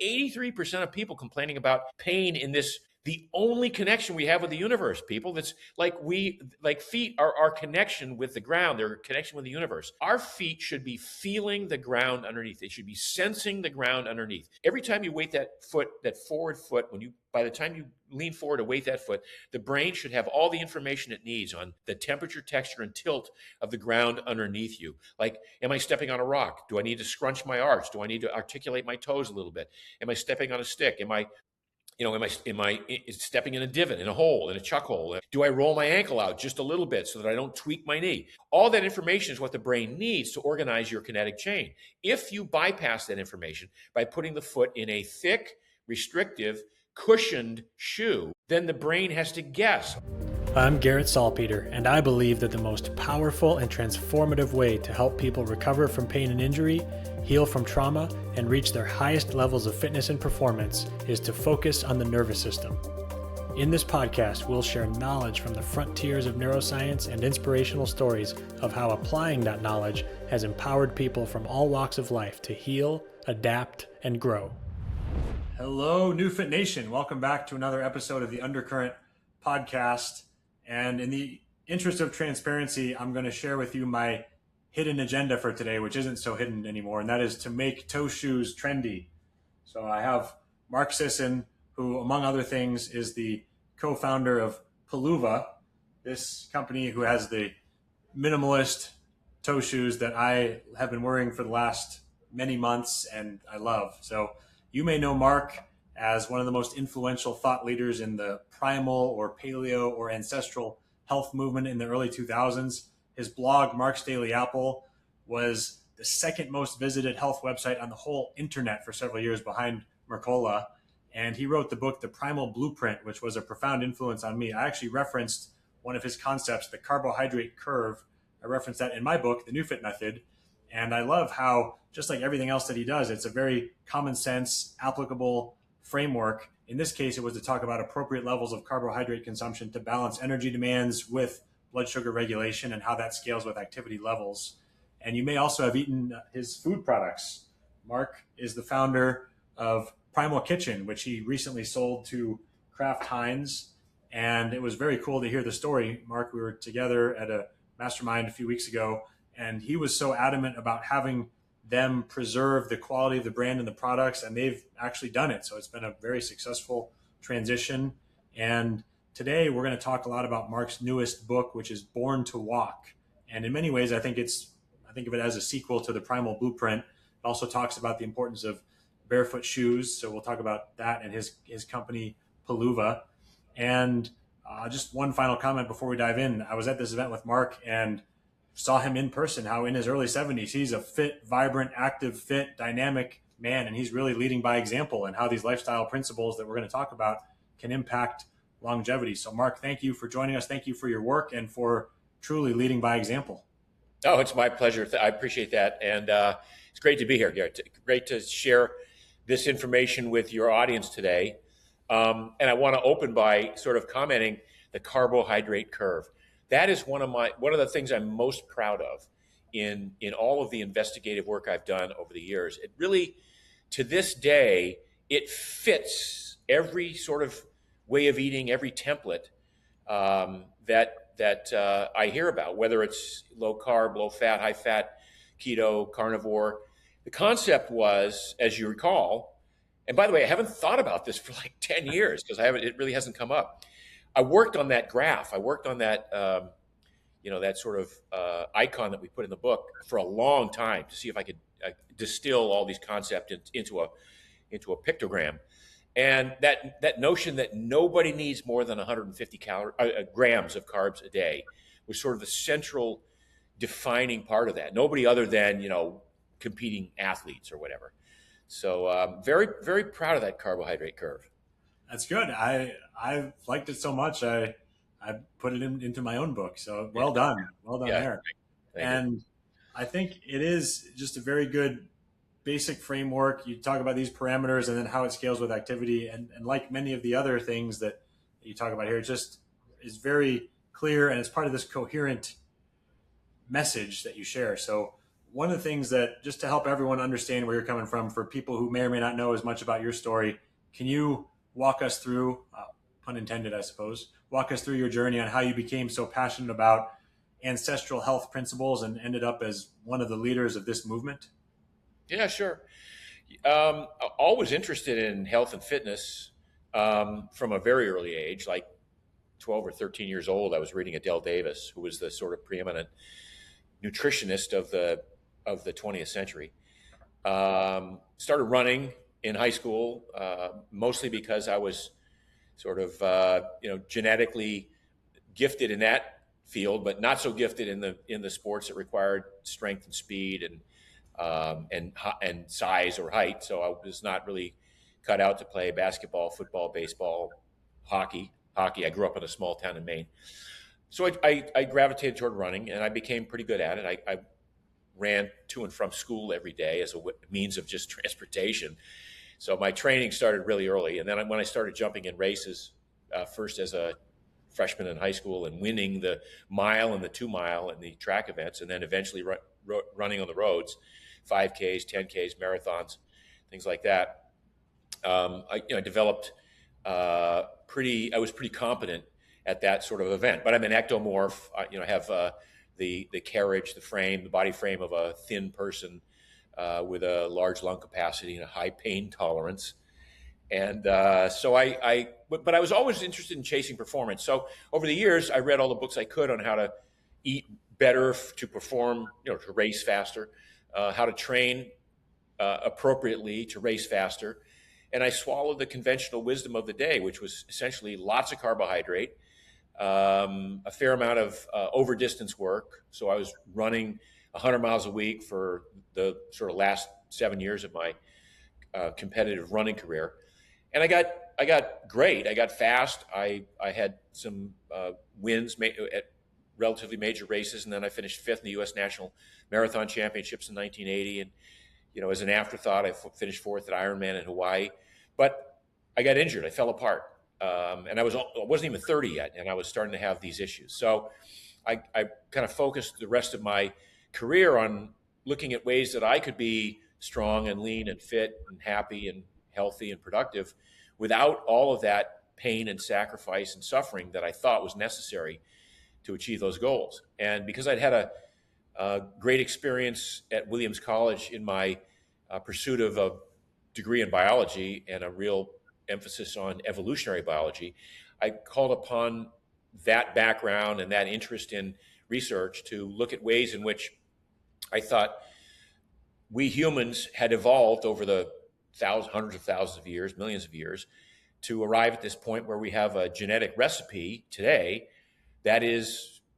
83% of people complaining about pain in this, the only connection we have with the universe, people. That's like feet are our connection with the ground. They're a connection with the universe. Our feet should be feeling the ground underneath. They should be sensing the ground underneath. Every time you weight that foot, that forward foot, by the time you lean forward to weight that foot, the brain should have all the information it needs on the temperature, texture, and tilt of the ground underneath you. Like, am I stepping on a rock? Do I need to scrunch my arch? Do I need to articulate my toes a little bit? Am I stepping on a stick? Am I stepping in a divot, in a hole, in a chuck hole? Do I roll my ankle out just a little bit so that I don't tweak my knee? All that information is what the brain needs to organize your kinetic chain. If you bypass that information by putting the foot in a thick, restrictive, cushioned shoe, then the brain has to guess. I'm Garrett Salpeter, and I believe that the most powerful and transformative way to help people recover from pain and injury, heal from trauma, and reach their highest levels of fitness and performance is to focus on the nervous system. In this podcast, we'll share knowledge from the frontiers of neuroscience and inspirational stories of how applying that knowledge has empowered people from all walks of life to heal, adapt, and grow. Hello, NeuFit Nation. Welcome back to another episode of the Undercurrent podcast. And in the interest of transparency, I'm going to share with you my hidden agenda for today, which isn't so hidden anymore, and that is to make toe shoes trendy. So I have Mark Sisson, who, among other things, is the co-founder of Peluva, this company who has the minimalist toe shoes that I have been wearing for the last many months and I love. So you may know Mark as one of the most influential thought leaders in the Primal or Paleo or Ancestral health movement in the early 2000s. His blog, Mark's Daily Apple, was the second most visited health website on the whole internet for several years behind Mercola. And he wrote the book, The Primal Blueprint, which was a profound influence on me. I actually referenced one of his concepts, the Carbohydrate Curve. I referenced that in my book, The NeuFit Method. And I love how, just like everything else that he does, it's a very common sense, applicable framework. In this case, it was to talk about appropriate levels of carbohydrate consumption to balance energy demands with blood sugar regulation and how that scales with activity levels. And you may also have eaten his food products. Mark is the founder of Primal Kitchen, which he recently sold to Kraft Heinz. And it was very cool to hear the story. Mark, we were together at a mastermind a few weeks ago, and he was so adamant about having them preserve the quality of the brand and the products, and they've actually done it. So it's been a very successful transition. And today we're going to talk a lot about Mark's newest book, which is Born to Walk. And in many ways, I think of it as a sequel to the Primal Blueprint. It also talks about the importance of barefoot shoes. So we'll talk about that and his company, Peluva. And just one final comment before we dive in. I was at this event with Mark and saw him in person, how in his early 70s, he's a fit, vibrant, active, fit, dynamic man. And he's really leading by example, and how these lifestyle principles that we're going to talk about can impact longevity. So Mark, thank you for joining us. Thank you for your work and for truly leading by example. Oh, it's my pleasure. I appreciate that. And it's great to be here, Garrett. Great to share this information with your audience today. And I want to open by sort of commenting the carbohydrate curve. That is one of the things I'm most proud of in all of the investigative work I've done over the years. It really, to this day, it fits every sort of way of eating, every template that I hear about, whether it's low carb, low fat, high fat, keto, carnivore. The concept was, as you recall, and by the way, I haven't thought about this for like 10 years because it really hasn't come up. I worked on that graph. I worked on that, that sort of icon that we put in the book for a long time to see if I could distill all these concepts into a pictogram. And that notion that nobody needs more than 150 grams of carbs a day was sort of the central defining part of that. Nobody other than, competing athletes or whatever. So very, very proud of that carbohydrate curve. That's good. I liked it so much. I put it into my own book. So well done. Well done there. Thank you. I think it is just a very good basic framework. You talk about these parameters and then how it scales with activity. And like many of the other things that you talk about here, it just is very clear, and it's part of this coherent message that you share. So one of the things that, just to help everyone understand where you're coming from, for people who may or may not know as much about your story, can you walk us through, pun intended, I suppose, walk us through your journey on how you became so passionate about ancestral health principles and ended up as one of the leaders of this movement? Yeah, sure. Always interested in health and fitness from a very early age, like 12 or 13 years old. I was reading Adele Davis, who was the sort of preeminent nutritionist of the 20th century. Started running in high school, mostly because I was sort of genetically gifted in that field, but not so gifted in the sports that required strength and speed and size or height. So I was not really cut out to play basketball, football, baseball, hockey. I grew up in a small town in Maine. So I gravitated toward running, and I became pretty good at it. I ran to and from school every day as a means of just transportation. So my training started really early. And then when I started jumping in races, first as a freshman in high school and winning the mile and the 2 mile and the track events, and then eventually running on the roads, 5Ks, 10Ks, marathons, things like that. I developed I was pretty competent at that sort of event. But I'm an ectomorph. I have the carriage, the body frame of a thin person with a large lung capacity and a high pain tolerance. And but I was always interested in chasing performance. So over the years, I read all the books I could on how to eat better to perform, to race faster, how to train appropriately to race faster. And I swallowed the conventional wisdom of the day, which was essentially lots of carbohydrate, a fair amount of over distance work. So I was running 100 miles a week for the sort of last 7 years of my competitive running career. And I got great. I got fast. I had some wins at relatively major races, and then I finished fifth in the U.S. National Marathon Championships in 1980. And as an afterthought, I finished fourth at Ironman in Hawaii. But I got injured. I fell apart, and I wasn't even 30 yet, and I was starting to have these issues. So I kind of focused the rest of my career on looking at ways that I could be strong and lean and fit and happy and healthy and productive without all of that pain and sacrifice and suffering that I thought was necessary to achieve those goals. And because I'd had a great experience at Williams College in my pursuit of a degree in biology and a real emphasis on evolutionary biology, I called upon that background and that interest in research to look at ways in which I thought we humans had evolved over the hundreds of thousands of years, millions of years, to arrive at this point where we have a genetic recipe today that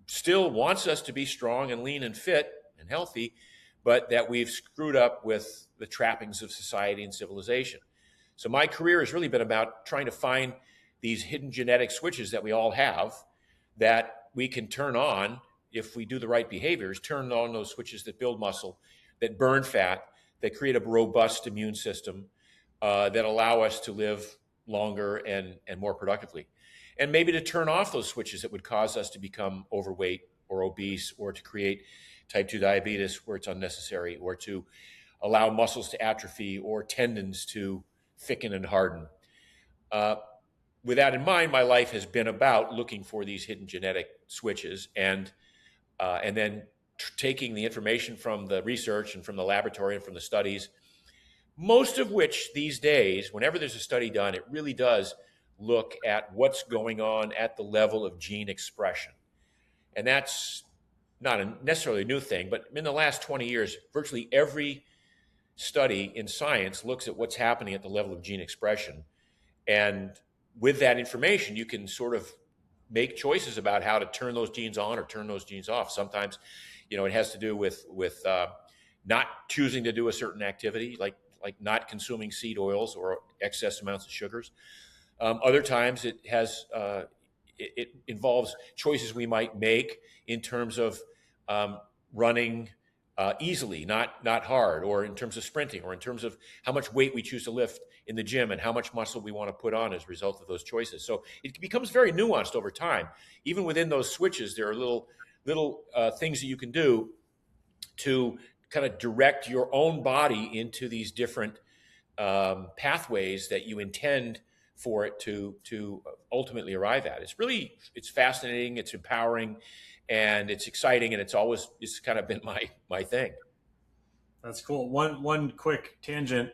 still wants us to be strong and lean and fit and healthy, but that we've screwed up with the trappings of society and civilization. So my career has really been about trying to find these hidden genetic switches that we all have that we can turn on if we do the right behaviors, turn on those switches that build muscle, that burn fat, that create a robust immune system, that allow us to live longer and more productively. And maybe to turn off those switches that would cause us to become overweight or obese, or to create type 2 diabetes where it's unnecessary, or to allow muscles to atrophy or tendons to thicken and harden. With that in mind, my life has been about looking for these hidden genetic switches and then taking the information from the research and from the laboratory and from the studies, most of which these days, whenever there's a study done, it really does look at what's going on at the level of gene expression. And that's not necessarily a new thing, but in the last 20 years, virtually every study in science looks at what's happening at the level of gene expression. And with that information, you can sort of make choices about how to turn those genes on or turn those genes off. Sometimes, it has to do with not choosing to do a certain activity, like not consuming seed oils or excess amounts of sugars. Other times it involves choices we might make in terms of running easily, not hard, or in terms of sprinting, or in terms of how much weight we choose to lift in the gym and how much muscle we want to put on as a result of those choices. So it becomes very nuanced over time. Even within those switches, there are little things that you can do to kind of direct your own body into these different pathways that you intend for it to ultimately arrive at. It's fascinating, it's empowering, and it's exciting, and it's kind of been my thing. That's cool. One quick tangent.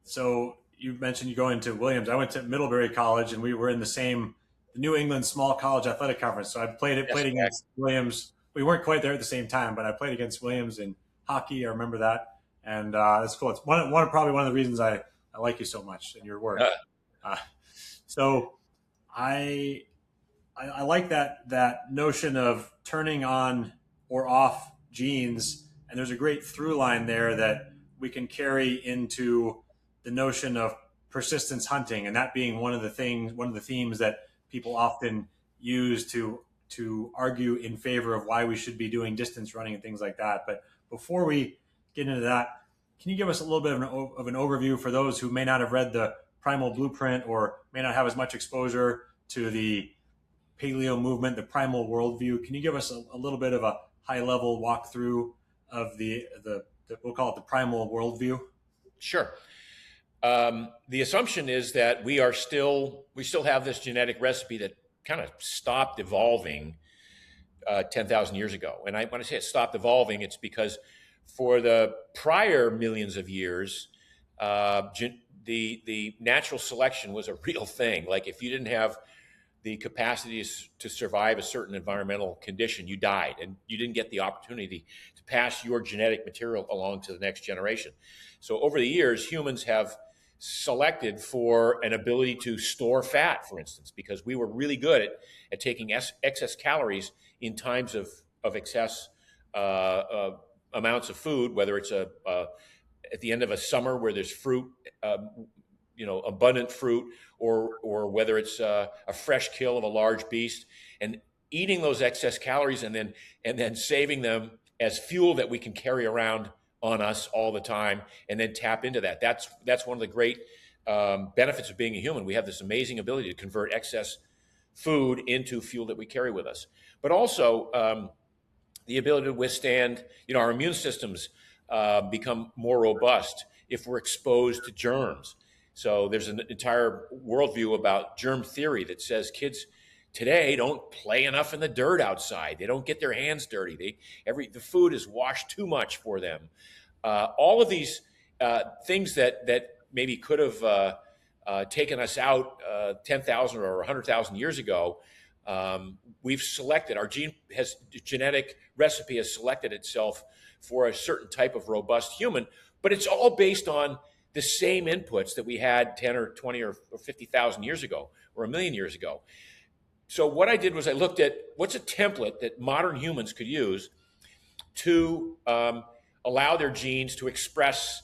So you mentioned you going to Williams. I went to Middlebury College, and we were in the New England Small College Athletic Conference. So I Yes, played against Williams. We weren't quite there at the same time, but I played against Williams in hockey. I remember that, and that's cool. It's probably one of the reasons I like you so much and your work. Uh, so I I like that notion of turning on or off genes, and there's a great through line there that we can carry into the notion of persistence hunting, and that being one of the themes that people often use to argue in favor of why we should be doing distance running and things like that. But before we get into that, can you give us a little bit of an overview for those who may not have read the Primal Blueprint or may not have as much exposure to the paleo movement, the primal worldview? Can you give us a little bit of a high level walkthrough of the we'll call it the primal worldview? Sure. The assumption is that we still have this genetic recipe that kind of stopped evolving 10,000 years ago. And when I say it stopped evolving, it's because for the prior millions of years, the natural selection was a real thing. Like if you didn't have the capacities to survive a certain environmental condition, you died, and you didn't get the opportunity to pass your genetic material along to the next generation. So over the years, humans have selected for an ability to store fat, for instance, because we were really good at taking excess calories in times of excess amounts of food, whether it's at the end of a summer where there's fruit, abundant fruit, or whether it's a fresh kill of a large beast, and eating those excess calories and then saving them as fuel that we can carry around on us all the time, and then tap into that. That's one of the great benefits of being a human. We have this amazing ability to convert excess food into fuel that we carry with us, but also the ability to withstand. Our immune systems become more robust if we're exposed to germs. So there's an entire worldview about germ theory that says kids today don't play enough in the dirt outside. They don't get their hands dirty. The food is washed too much for them. All of these things that maybe could have taken us out 10,000 or 100,000 years ago, we've selected. Our genetic recipe has selected itself for a certain type of robust human, but it's all based on the same inputs that we had 10 or 20 or 50,000 years ago or a million years ago. So what I did was I looked at what's a template that modern humans could use to allow their genes to express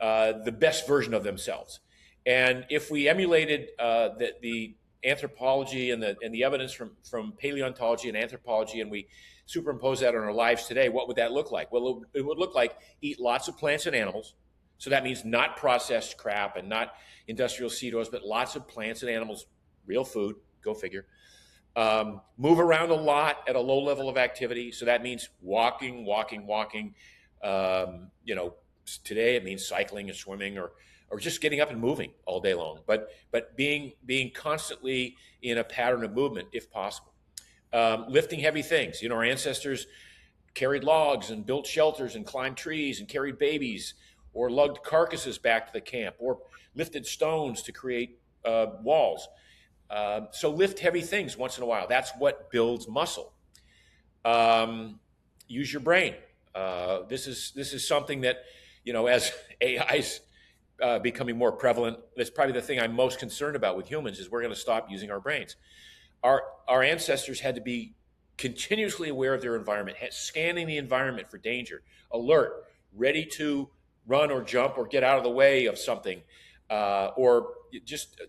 the best version of themselves. And if we emulated the anthropology and the evidence from paleontology and anthropology, and we superimpose that on our lives today, what would that look like? Well, it would look like eat lots of plants and animals. So that means not processed crap and not industrial seed oils, but lots of plants and animals, real food, go figure. Move around a lot at a low level of activity. So that means walking. Today it means cycling and swimming or just getting up and moving all day long, but being constantly in a pattern of movement if possible. Lifting heavy things. Our ancestors carried logs and built shelters and climbed trees and carried babies, or lugged carcasses back to the camp, or lifted stones to create walls. So lift heavy things once in a while. That's what builds muscle. Use your brain. This is something that, as AI's becoming more prevalent, that's probably the thing I'm most concerned about with humans is we're going to stop using our brains. Our ancestors had to be continuously aware of their environment, scanning the environment for danger, alert, ready to run or jump or get out of the way of something, or just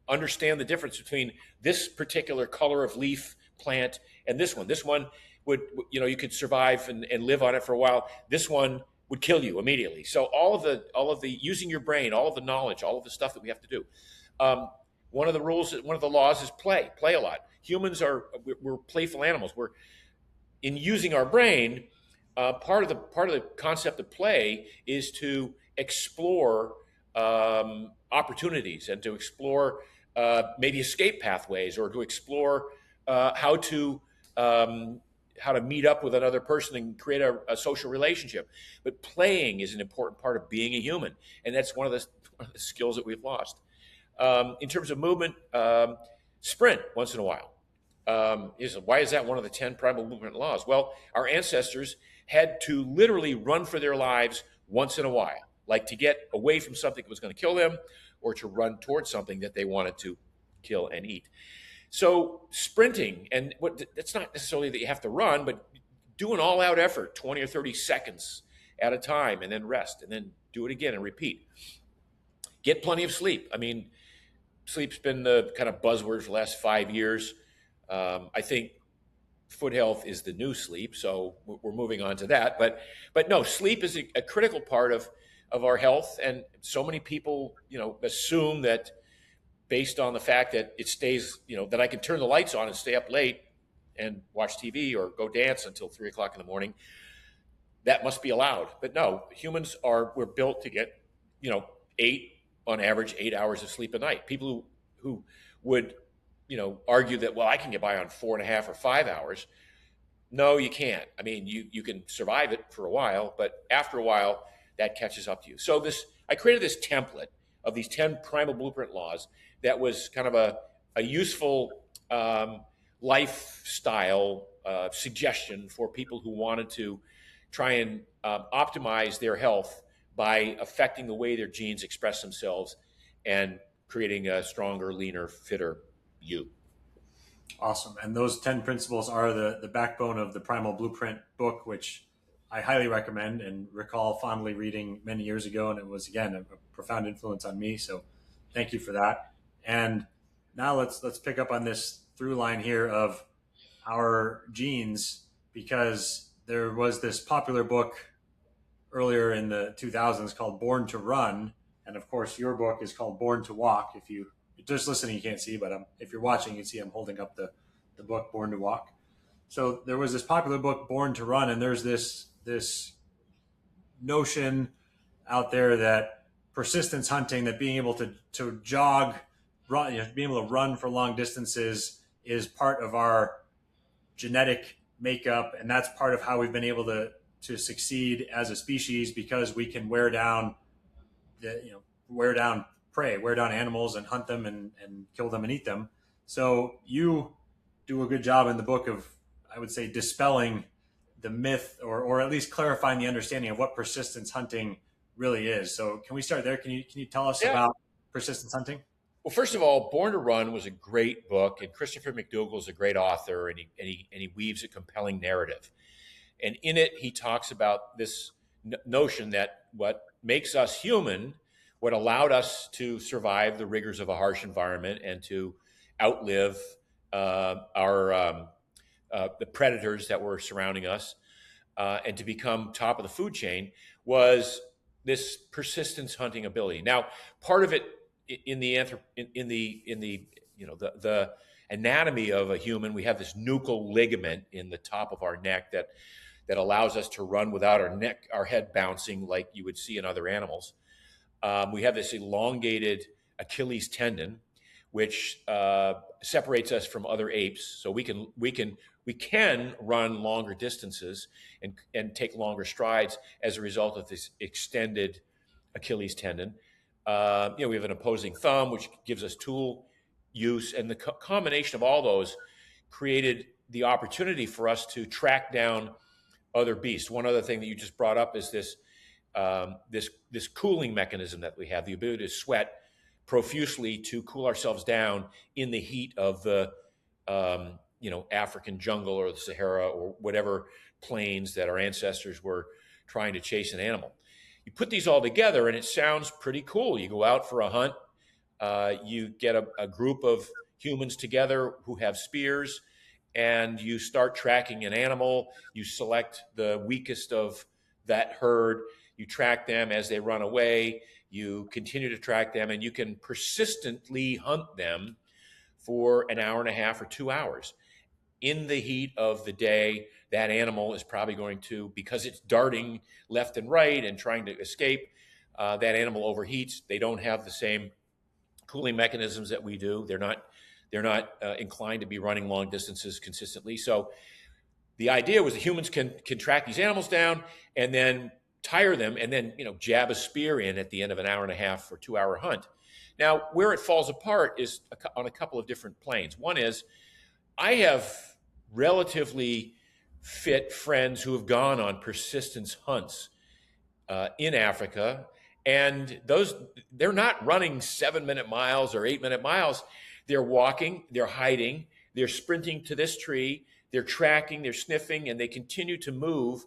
understand the difference between this particular color of leaf plant and this one. This one would, you could survive and live on it for a while. This one would kill you immediately. So all of the using your brain, all of the knowledge, all of the stuff that we have to do. One of the laws is play a lot. Humans we're playful animals. In using our brain, part of the concept of play is to explore opportunities and to explore maybe escape pathways, or to explore how to meet up with another person and create a social relationship. But playing is an important part of being a human, and that's one of the skills that we've lost. In terms of movement, sprint once in a while. Why is that one of the 10 primal movement laws? Well, our ancestors had to literally run for their lives once in a while, like to get away from something that was going to kill them, or to run towards something that they wanted to kill and eat. So sprinting, and it's not necessarily that you have to run, but do an all-out effort, 20 or 30 seconds at a time, and then rest, and then do it again and repeat. Get plenty of sleep. I mean, sleep's been the kind of buzzword for the last 5 years. I think foot health is the new sleep, so we're moving on to that. But no, sleep is a critical part of our health, and so many people, assume that based on the fact that it stays, that I can turn the lights on and stay up late and watch TV or go dance until 3 o'clock in the morning, that must be allowed. But no, we're built to get, on average, 8 hours of sleep a night. People who would, argue that, well, I can get by on 4.5 or 5 hours. No, you can't. I mean, you can survive it for a while, but after a while, that catches up to you. So I created this template of these 10 primal blueprint laws that was kind of a useful lifestyle suggestion for people who wanted to try and optimize their health by affecting the way their genes express themselves and creating a stronger, leaner, fitter you. Awesome. And those 10 principles are the backbone of the Primal Blueprint book, which I highly recommend and recall fondly reading many years ago. And it was, again, a profound influence on me. So thank you for that. And now let's pick up on this through line here of our genes, because there was this popular book earlier in the 2000s called Born to Run. And of course, your book is called Born to Walk. If you're just listening, you can't see, but if you're watching, you can see I'm holding up the book Born to Walk. So there was this popular book, Born to Run, and there's this notion out there that persistence hunting, that being able to jog, run, being able to run for long distances is part of our genetic makeup, and that's part of how we've been able to succeed as a species, because we can wear down prey, wear down animals and hunt them and kill them and eat them. So you do a good job in the book of, I would say, dispelling the myth, or at least clarifying the understanding of what persistence hunting really is. So can we start there? Can you tell us about persistence hunting? Well, first of all, Born to Run was a great book, and Christopher McDougall is a great author, and he weaves a compelling narrative. And in it, he talks about this notion that what makes us human, what allowed us to survive the rigors of a harsh environment and to outlive the predators that were surrounding us, and to become top of the food chain, was this persistence hunting ability. Now, part of it in the anatomy of a human, we have this nuchal ligament in the top of our neck that allows us to run without our head bouncing like you would see in other animals. We have this elongated Achilles tendon, which separates us from other apes, so we can run longer distances and take longer strides as a result of this extended Achilles tendon. We have an opposing thumb, which gives us tool use, and the combination of all those created the opportunity for us to track down other beasts. One other thing that you just brought up is this cooling mechanism that we have, the ability to sweat profusely to cool ourselves down in the heat of the African jungle or the Sahara or whatever plains that our ancestors were trying to chase an animal. You put these all together and it sounds pretty cool. You go out for a hunt, you get a group of humans together who have spears, and you start tracking an animal. You select the weakest of that herd. You track them as they run away. You continue to track them, and you can persistently hunt them for an hour and a half or 2 hours. in the heat of the day, that animal is probably going to, because it's darting left and right and trying to escape, that animal overheats. They don't have the same cooling mechanisms that we do. They're not inclined to be running long distances consistently. So the idea was that humans can track these animals down and then tire them and then jab a spear in at the end of an hour and a half or 2 hour hunt. Now, where it falls apart is on a couple of different planes. One is I have relatively fit friends who have gone on persistence hunts in Africa, and they're not running 7-minute miles or 8-minute miles. They're walking, they're hiding, they're sprinting to this tree, they're tracking, they're sniffing, and they continue to move.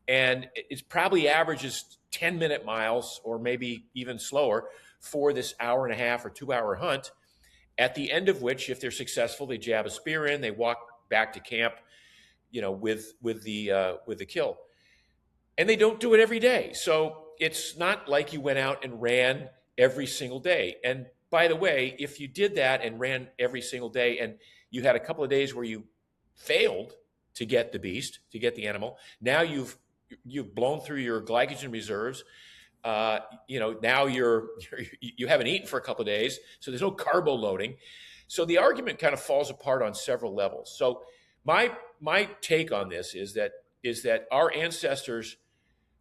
And it probably averages 10-minute miles or maybe even slower for this hour and a half or 2 hour hunt. At the end of which, if they're successful, they jab a spear in, they walk back to camp, with the kill. And they don't do it every day. So it's not like you went out and ran every single day. And by the way, if you did that and ran every single day and you had a couple of days where you failed to get the beast, to get the animal, now you've blown through your glycogen reserves. Now you haven't eaten for a couple of days, so there's no carbo loading. So the argument kind of falls apart on several levels. So my take on this is that our ancestors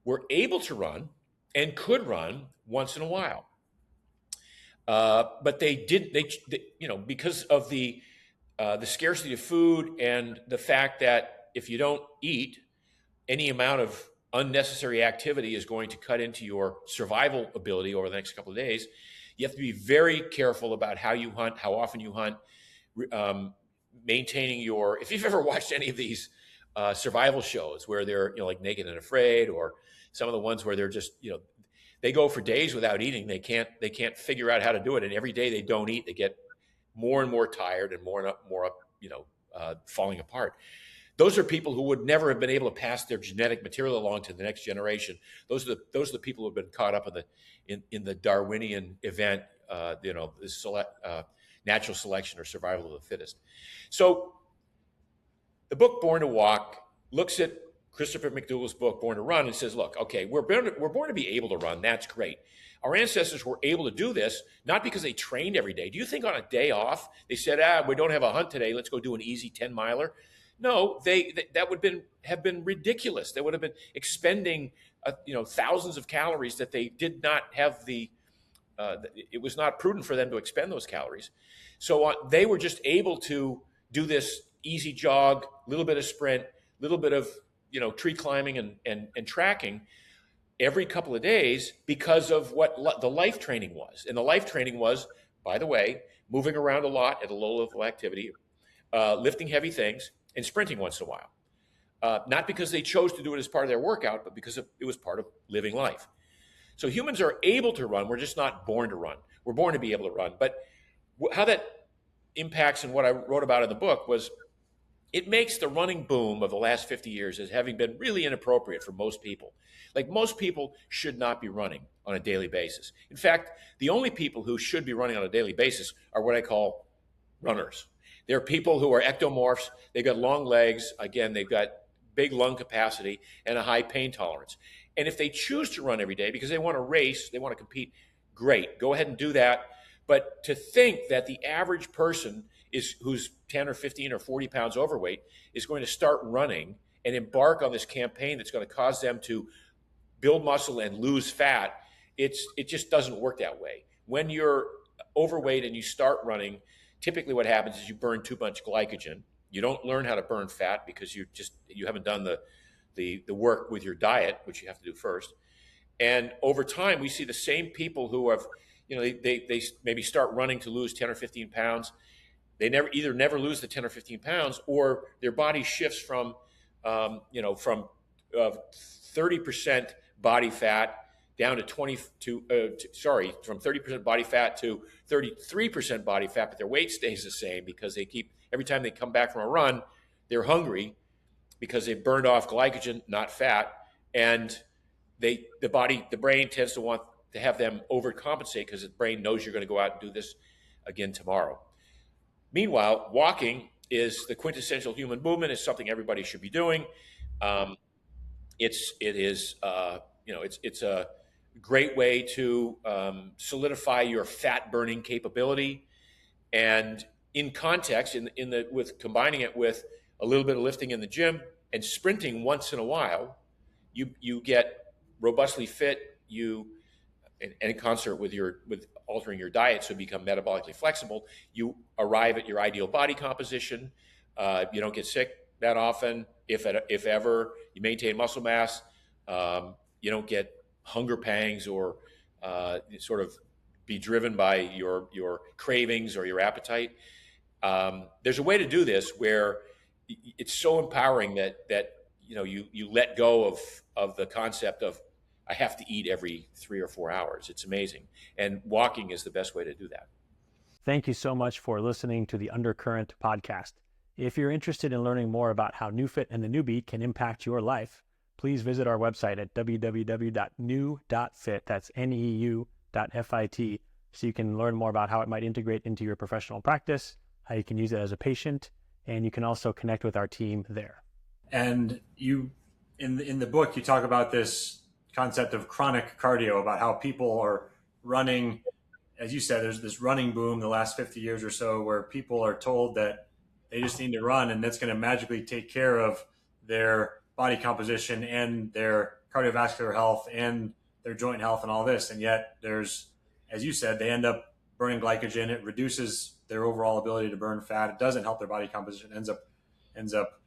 were able to run and could run once in a while, but they because of the scarcity of food and the fact that if you don't eat, any amount of unnecessary activity is going to cut into your survival ability over the next couple of days. You have to be very careful about how you hunt, how often you hunt, maintaining if you've ever watched any of these survival shows where they're, like Naked and Afraid, or some of the ones where they're just, they go for days without eating. They can't figure out how to do it. And every day they don't eat, they get more and more tired and more up, falling apart. Those are people who would never have been able to pass their genetic material along to the next generation. Those are the people who have been caught up in the Darwinian event, this natural selection or survival of the fittest. So the book Born to Walk looks at Christopher McDougall's book Born to Run and says, look, okay, we're born to be able to run. That's great. Our ancestors were able to do this not because they trained every day. Do you think on a day off they said, we don't have a hunt today, let's go do an easy 10-miler? No, that would have been ridiculous. They would have been expending thousands of calories that they did not have it was not prudent for them to expend those calories. So they were just able to do this easy jog, little bit of sprint, little bit of tree climbing and tracking every couple of days because of what the life training was. And the life training was, by the way, moving around a lot at a low level activity, lifting heavy things, and sprinting once in a while. Not because they chose to do it as part of their workout, but because it was part of living life. So humans are able to run. We're just not born to run. We're born to be able to run. But how that impacts and what I wrote about in the book was it makes the running boom of the last 50 years as having been really inappropriate for most people. Like, most people should not be running on a daily basis. In fact, the only people who should be running on a daily basis are what I call runners. They're people who are ectomorphs. They've got long legs. Again, they've got big lung capacity and a high pain tolerance. And if they choose to run every day because they want to race, they want to compete, great. Go ahead and do that. But to think that the average person who's 10 or 15 or 40 pounds overweight is going to start running and embark on this campaign that's going to cause them to build muscle and lose fat, it just doesn't work that way. When you're overweight and you start running, typically what happens is you burn too much glycogen. You don't learn how to burn fat because you haven't done the work with your diet, which you have to do first. And over time, we see the same people who have, they maybe start running to lose 10 or 15 pounds. They never lose the 10 or 15 pounds, or their body shifts from 30% body fat down to from 30% body fat to 33% body fat, but their weight stays the same because every time they come back from a run, they're hungry because they burned off glycogen, not fat, and the brain tends to want to have them overcompensate because the brain knows you're going to go out and do this again tomorrow. Meanwhile, walking is the quintessential human movement. It's something everybody should be doing. Um, it is it's a great way to solidify your fat burning capability, and in context, in the with combining it with a little bit of lifting in the gym and sprinting once in a while, you get robustly fit. And in concert with altering your diet so you become metabolically flexible, you arrive at your ideal body composition. You don't get sick that often, if ever. You maintain muscle mass. You don't get hunger pangs or sort of be driven by your cravings or your appetite. There's a way to do this where it's so empowering that you let go of the concept of I have to eat every 3 or 4 hours. It's amazing. And walking is the best way to do that. Thank you so much for listening to the Undercurrent podcast. If you're interested in learning more about how NeuFit and the newbie can impact your life, please visit our website at www.new.fit, that's neu.fit, so you can learn more about how it might integrate into your professional practice, how you can use it as a patient, and you can also connect with our team there. And you, in the book, you talk about this concept of chronic cardio, about how people are running. As you said, there's this running boom the last 50 years or so where people are told that they just need to run and that's going to magically take care of their body composition and their cardiovascular health and their joint health and all this. And yet there's, as you said, they end up burning glycogen. It reduces their overall ability to burn fat. It doesn't help their body composition. Ends up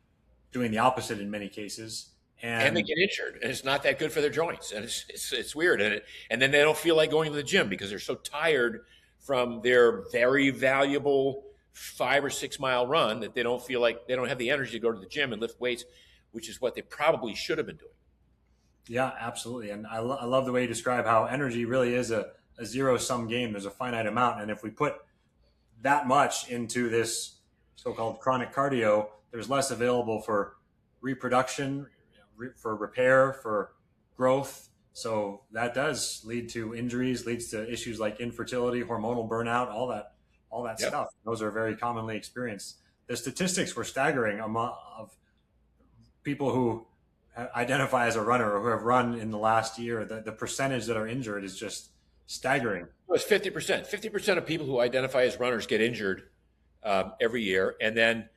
doing the opposite in many cases. And they get injured, and it's not that good for their joints, and it's weird, and then they don't feel like going to the gym because they're so tired from their very valuable 5 or 6 mile run that they don't feel like they don't have the energy to go to the gym and lift weights, which is what they probably should have been doing. Yeah, absolutely, and I love the way you describe how energy really is a zero-sum game. There's a finite amount, and if we put that much into this so-called chronic cardio, there's less available for reproduction, for repair, for growth. So that does lead to injuries, leads to issues like infertility, hormonal burnout, all that yep. stuff. Those are very commonly experienced. The statistics were staggering of people who identify as a runner or who have run in the last year. The percentage that are injured is just staggering. It's 50%. 50% of people who identify as runners get injured every year. And then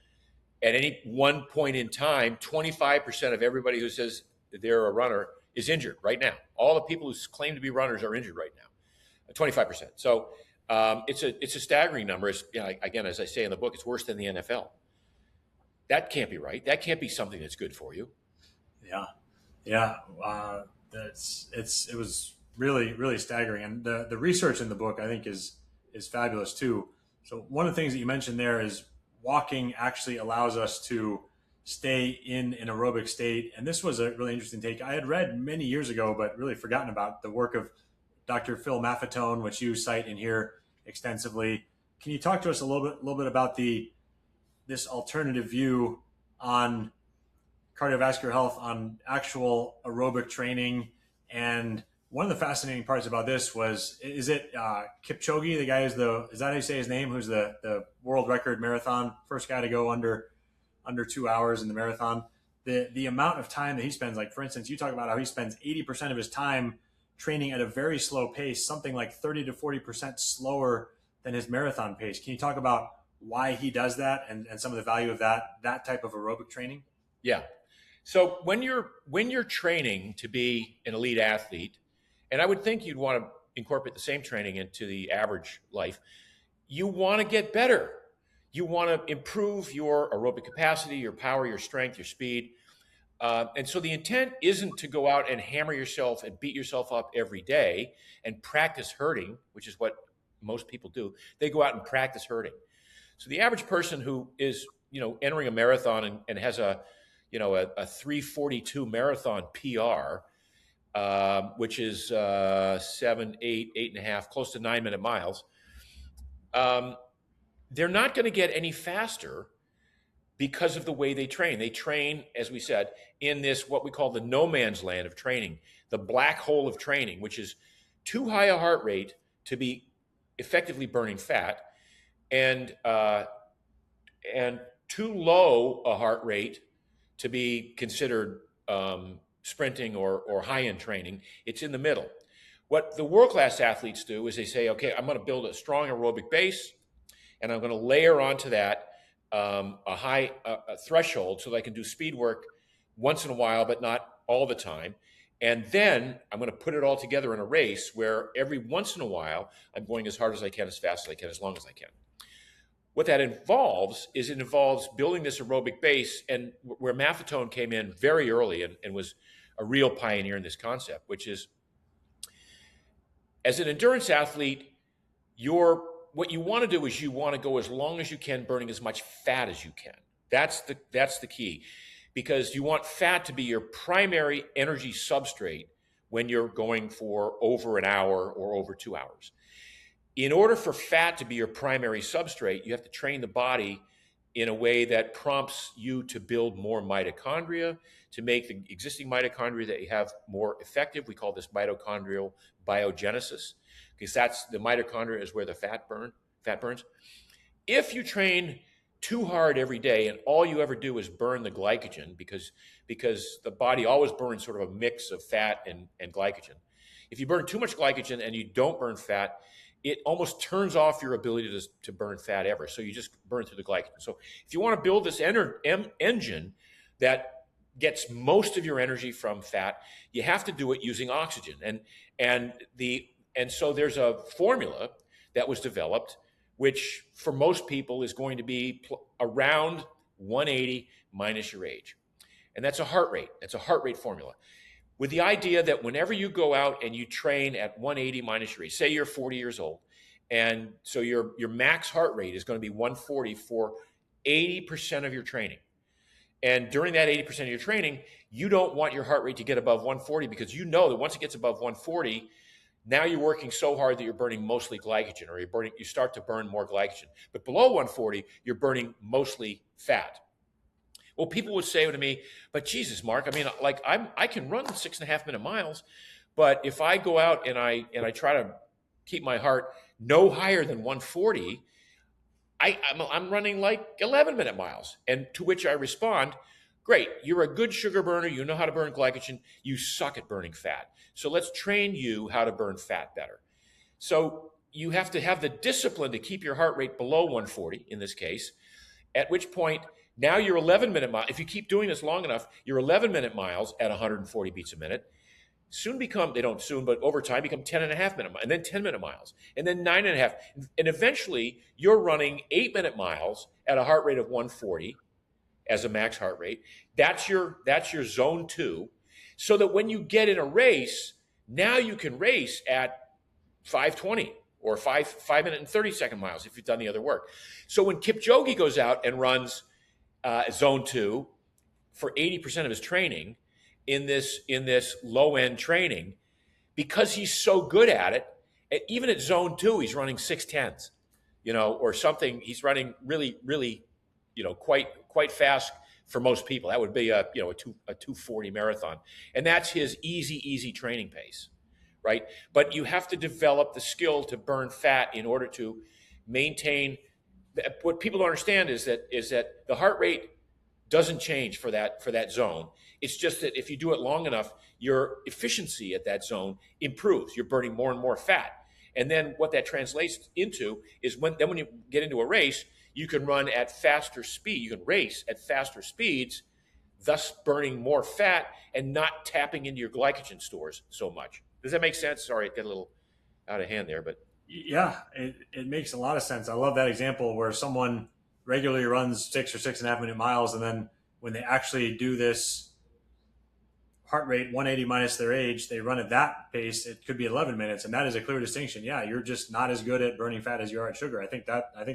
at any one point in time, 25% of everybody who says they're a runner is injured right now. All the people who claim to be runners are injured right now, 25%. So it's a staggering number. It's, again, as I say in the book, it's worse than the NFL. That can't be right. That can't be something that's good for you. Yeah. It was really, really staggering. And the research in the book, I think, is fabulous too. So one of the things that you mentioned there is walking actually allows us to stay in an aerobic state. And this was a really interesting take. I had read many years ago, but really forgotten about the work of Dr. Phil Maffetone, which you cite in here extensively. Can you talk to us a little bit about this alternative view on cardiovascular health, on actual aerobic training? And one of the fascinating parts about this was, is it Kipchoge, the guy is that how you say his name, who's the world record marathon, first guy to go under 2 hours in the marathon? The amount of time that he spends, like for instance, you talk about how he spends 80% of his time training at a very slow pace, something like 30 to 40% slower than his marathon pace. Can you talk about why he does that and some of the value of that type of aerobic training? Yeah. So when you're training to be an elite athlete, and I would think you'd want to incorporate the same training into the average life, you want to get better. You want to improve your aerobic capacity, your power, your strength, your speed. And so the intent isn't to go out and hammer yourself and beat yourself up every day and practice hurting, which is what most people do. They go out and practice hurting. So the average person who is, entering a marathon and has a 3:42 marathon PR, which is 7, 8, 8.5, close to 9-minute miles, they're not going to get any faster because of the way they train. They train, as we said, in this, what we call the no man's land of training, the black hole of training, which is too high a heart rate to be effectively burning fat and too low a heart rate to be considered sprinting or high-end training. It's in the middle. What the world-class athletes do is they say, okay, I'm going to build a strong aerobic base, and I'm going to layer onto that a high threshold so that I can do speed work once in a while, but not all the time. And then I'm going to put it all together in a race where every once in a while I'm going as hard as I can, as fast as I can, as long as I can. What that involves is it involves building this aerobic base, and where Maffetone came in very early and was a real pioneer in this concept, which is as an endurance athlete, what you want to do is you want to go as long as you can, burning as much fat as you can. That's the key, because you want fat to be your primary energy substrate when you're going for over an hour or over 2 hours. In order for fat to be your primary substrate, you have to train the body in a way that prompts you to build more mitochondria, to make the existing mitochondria that you have more effective. We call this mitochondrial biogenesis, because that's the mitochondria is where the fat burns. If you train too hard every day and all you ever do is burn the glycogen, because the body always burns sort of a mix of fat and glycogen. If you burn too much glycogen and you don't burn fat, it almost turns off your ability to burn fat ever. So you just burn through the glycogen. So if you want to build this engine that gets most of your energy from fat, you have to do it using oxygen. And so there's a formula that was developed, which for most people is going to be around 180 minus your age. And that's a heart rate. That's a heart rate formula, with the idea that whenever you go out and you train at 180 minus your age, say you're 40 years old, and so your max heart rate is going to be 140 for 80% of your training. And during that 80% of your training, you don't want your heart rate to get above 140, because you know that once it gets above 140, now you're working so hard that you're burning mostly glycogen, or you start to burn more glycogen. But below 140, you're burning mostly fat. Well, people would say to me, but Jesus, Mark, I mean, like I can run 6.5 minute miles, but if I go out and I try to keep my heart no higher than 140, I'm running like 11 minute miles. And to which I respond, great, you're a good sugar burner. You know how to burn glycogen. You suck at burning fat. So let's train you how to burn fat better. So you have to have the discipline to keep your heart rate below 140 in this case, at which point now you're 11 minute miles. If you keep doing this long enough, you're 11 minute miles at 140 beats a minute. But over time become 10.5 minute miles, and then 10 minute miles, and then 9.5. And eventually you're running 8 minute miles at a heart rate of 140 as a max heart rate. That's your zone 2. So that when you get in a race, now you can race at 5:20 or 5 minute and 30 second miles if you've done the other work. So when Kipchoge goes out and runs zone 2 for 80% of his training in this low end training, because he's so good at it, even at zone 2, he's running 6:10s, or something. He's running really, really, quite fast for most people. That would be a 240 marathon. And that's his easy training pace, right? But you have to develop the skill to burn fat in order to maintain. What people don't understand is that the heart rate doesn't change for that zone. It's just that if you do it long enough, your efficiency at that zone improves. You're burning more and more fat. And then what that translates into is when you get into a race, you can run at faster speed. You can race at faster speeds, thus burning more fat and not tapping into your glycogen stores so much. Does that make sense? Sorry, it got a little out of hand there, but yeah, it makes a lot of sense. I love that example where someone regularly runs 6 or 6.5 minute miles, and then when they actually do this heart rate 180 minus their age, they run at that pace, it could be 11 minutes. And that is a clear distinction. Yeah, you're just not as good at burning fat as you are at sugar. I think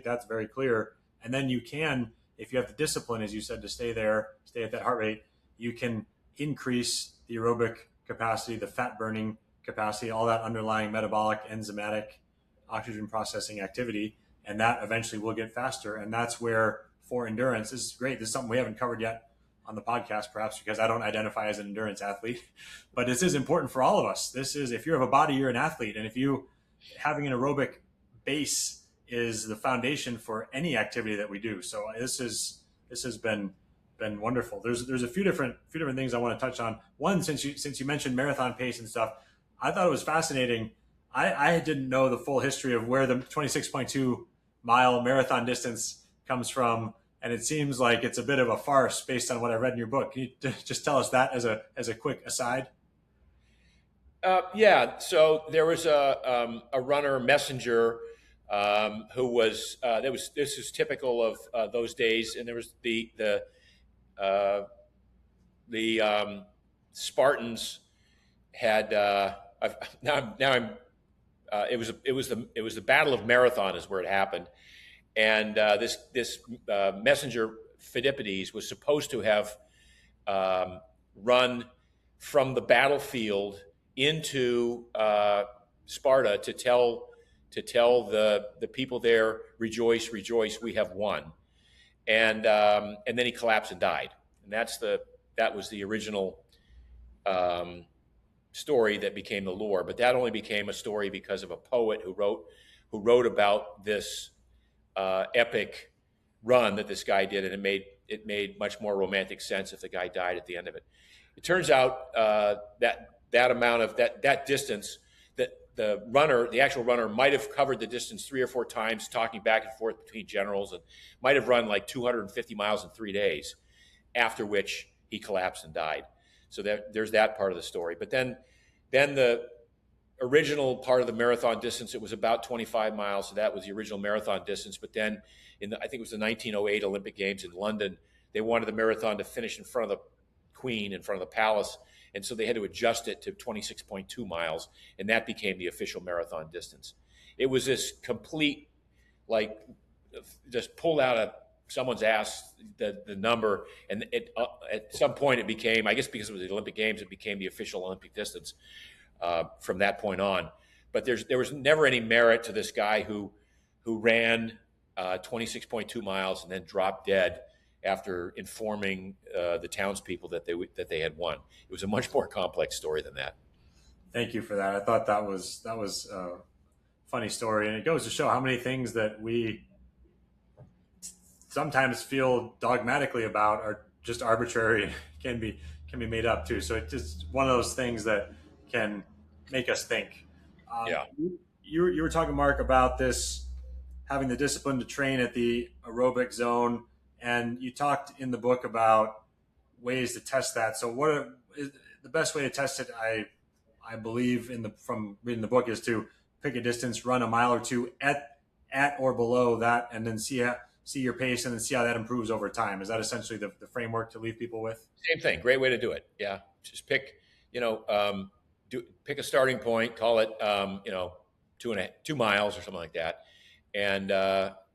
that's very clear. And then you can, if you have the discipline, as you said, to stay at that heart rate, you can increase the aerobic capacity, the fat burning capacity, all that underlying metabolic, enzymatic, oxygen processing activity. And that eventually will get faster. And that's where, for endurance, this is great. This is something we haven't covered yet on the podcast, perhaps because I don't identify as an endurance athlete, but this is important for all of us. This is, if you have a body, you're an athlete. And if you having an aerobic base is the foundation for any activity that we do. So this is This has been wonderful. There's a few different things I want to touch on. One, since you mentioned marathon pace and stuff, I thought it was fascinating. I didn't know the full history of where the 26.2 mile marathon distance comes from, and it seems like it's a bit of a farce based on what I read in your book. Can you just tell us that as a quick aside? Yeah. So there was a runner messenger who was this is typical of those days, and there was uh, the Spartans had now I'm it was the Battle of Marathon is where it happened, and this messenger Phidippides was supposed to have run from the battlefield into Sparta to tell the people there, rejoice, rejoice, we have won, and then he collapsed and died, and that was the original story that became the lore. But that only became a story because of a poet who wrote about this epic run that this guy did, and it made much more romantic sense if the guy died at the end of it. It turns out that amount of that distance, that the actual runner might have covered the distance 3 or 4 times, talking back and forth between generals, and might have run like 250 miles in 3 days, after which he collapsed and died. So there's that part of the story. But then the original part of the marathon distance, it was about 25 miles. So that was the original marathon distance. But then I think it was the 1908 Olympic Games in London, they wanted the marathon to finish in front of the Queen, in front of the palace. And so they had to adjust it to 26.2 miles. And that became the official marathon distance. It was this complete, like, just pulled out of someone's ass, the number. And at some point it became, I guess because it was the Olympic Games, it became the official Olympic distance from that point on. But there was never any merit to this guy who ran 26.2 miles and then dropped dead after informing the townspeople that they had won. It was a much more complex story than that. Thank you for that. I thought that was a funny story, and it goes to show how many things that we sometimes feel dogmatically about are just arbitrary, can be made up too. So it's just one of those things that can make us think. Yeah. You were talking, Mark, about this having the discipline to train at the aerobic zone, and you talked in the book about ways to test that. So what is the best way to test it? I believe from reading the book is to pick a distance, run a mile or two at or below that, and then see your pace and then see how that improves over time. Is that essentially the framework to leave people with? Same thing. Great way to do it. Yeah. Just pick a starting point, call it 2 miles or something like that, and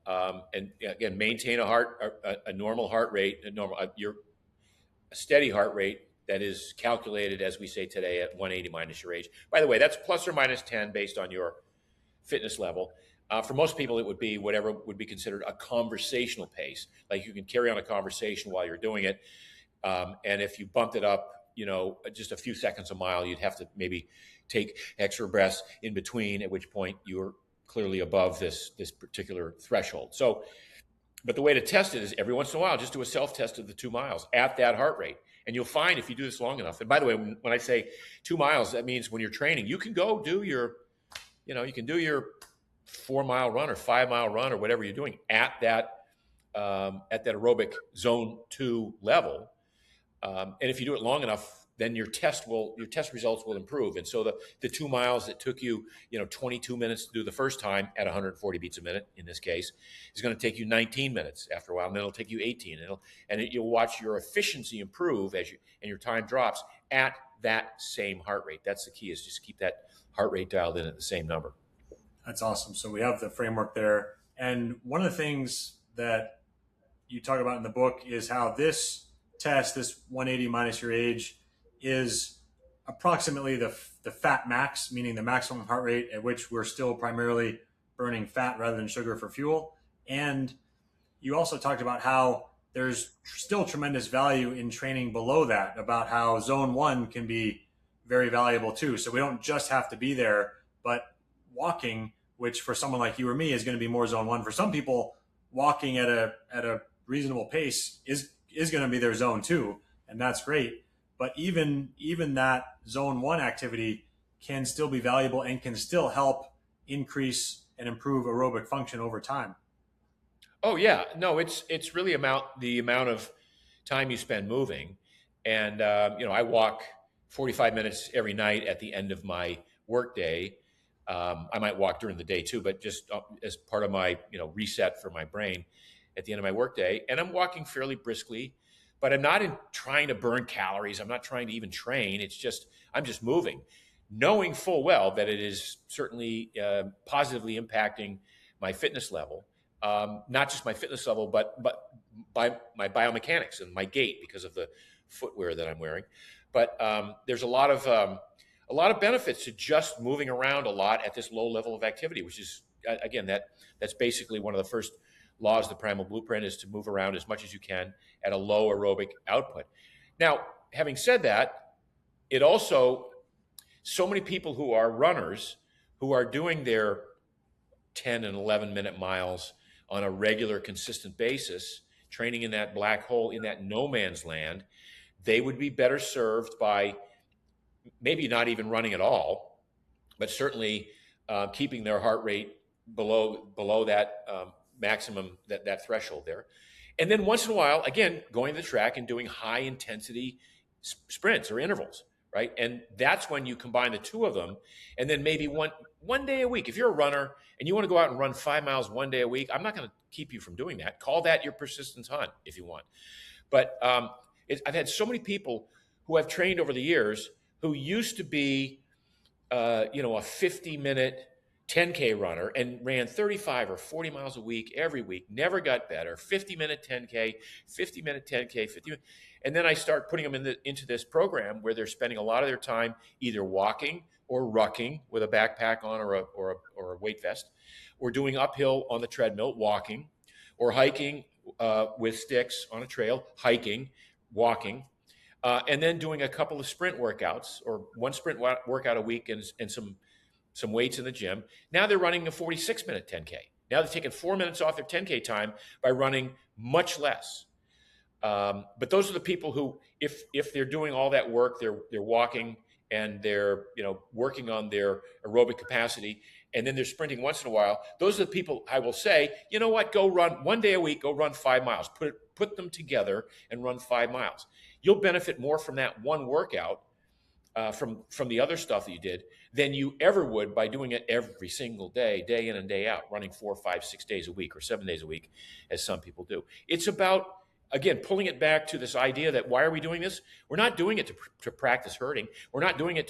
again, maintain a normal heart rate, a steady heart rate that is calculated, as we say today, at 180 minus your age. By the way, that's plus or minus 10 based on your fitness level. For most people, it would be whatever would be considered a conversational pace. Like you can carry on a conversation while you're doing it. And if you bumped it up, just a few seconds a mile, you'd have to maybe take extra breaths in between, at which point you're clearly above this particular threshold. So, but the way to test it is every once in a while, just do a self-test of the 2 miles at that heart rate. And you'll find if you do this long enough, and by the way, when I say 2 miles, that means when you're training, you can go do your 4-mile run or 5-mile run or whatever you're doing at that aerobic zone 2 level. And if you do it long enough, then your test results will improve. And so the 2 miles that took you, 22 minutes to do the first time at 140 beats a minute, in this case, is going to take you 19 minutes after a while, and then it'll take you 18. You'll watch your efficiency improve and your time drops at that same heart rate. That's the key, is just keep that heart rate dialed in at the same number. That's awesome. So we have the framework there. And one of the things that you talk about in the book is how this test, this 180 minus your age, is approximately the fat max, meaning the maximum heart rate at which we're still primarily burning fat rather than sugar for fuel. And you also talked about how there's still tremendous value in training below that, about how zone 1 can be very valuable too. So we don't just have to be there, but walking, which for someone like you or me is going to be more zone 1. For some people, walking at a reasonable pace is going to be their zone 2, and that's great. But even that zone 1 activity can still be valuable and can still help increase and improve aerobic function over time. Oh yeah, no, it's really the amount of time you spend moving, and I walk 45 minutes every night at the end of my workday. I might walk during the day too, but just as part of my reset for my brain at the end of my workday, and I'm walking fairly briskly, but I'm not trying to burn calories. I'm not trying to even train. It's just I'm just moving, knowing full well that it is certainly positively impacting my fitness level. Not just my fitness level, but by my biomechanics and my gait because of the footwear that I'm wearing. But there's a lot of benefits to just moving around a lot at this low level of activity, which is again that's basically one of the first laws of the Primal Blueprint, is to move around as much as you can at a low aerobic output. Now, having said that, it also, so many people who are runners who are doing their 10 and 11 minute miles on a regular, consistent basis, training in that black hole, in that no man's land, they would be better served by maybe not even running at all, but certainly keeping their heart rate below that maximum, that threshold there. And then once in a while, again, going to the track and doing high intensity sprints or intervals, right? And that's when you combine the two of them. And then maybe one day a week, if you're a runner and you want to go out and run 5 miles one day a week, I'm not going to keep you from doing that. Call that your persistence hunt if you want. But I've had so many people who I've trained over the years who used to be, a 50-minute 10K runner and ran 35 or 40 miles a week every week, never got better. 50-minute 10K, 50-minute 10K, 50. And then I start putting them into this program where they're spending a lot of their time either walking or rucking with a backpack on or a weight vest, or doing uphill on the treadmill, walking, or hiking with sticks on a trail, hiking, walking, and then doing a couple of sprint workouts, or one sprint workout a week and some weights in the gym. Now they're running a 46-minute 10K. Now they're taking 4 minutes off their 10K time by running much less. But those are the people who, if they're doing all that work, they're walking and they're working on their aerobic capacity, and then they're sprinting once in a while. Those are the people I will say, you know what, go run one day a week, go run 5 miles. Put them together and run 5 miles. You'll benefit more from that one workout, from the other stuff that you did, than you ever would by doing it every single day, day in and day out, running 4, 5, 6 days a week or 7 days a week, as some people do. It's about, again, pulling it back to this idea that why are we doing this? We're not doing it to practice hurting. We're not doing it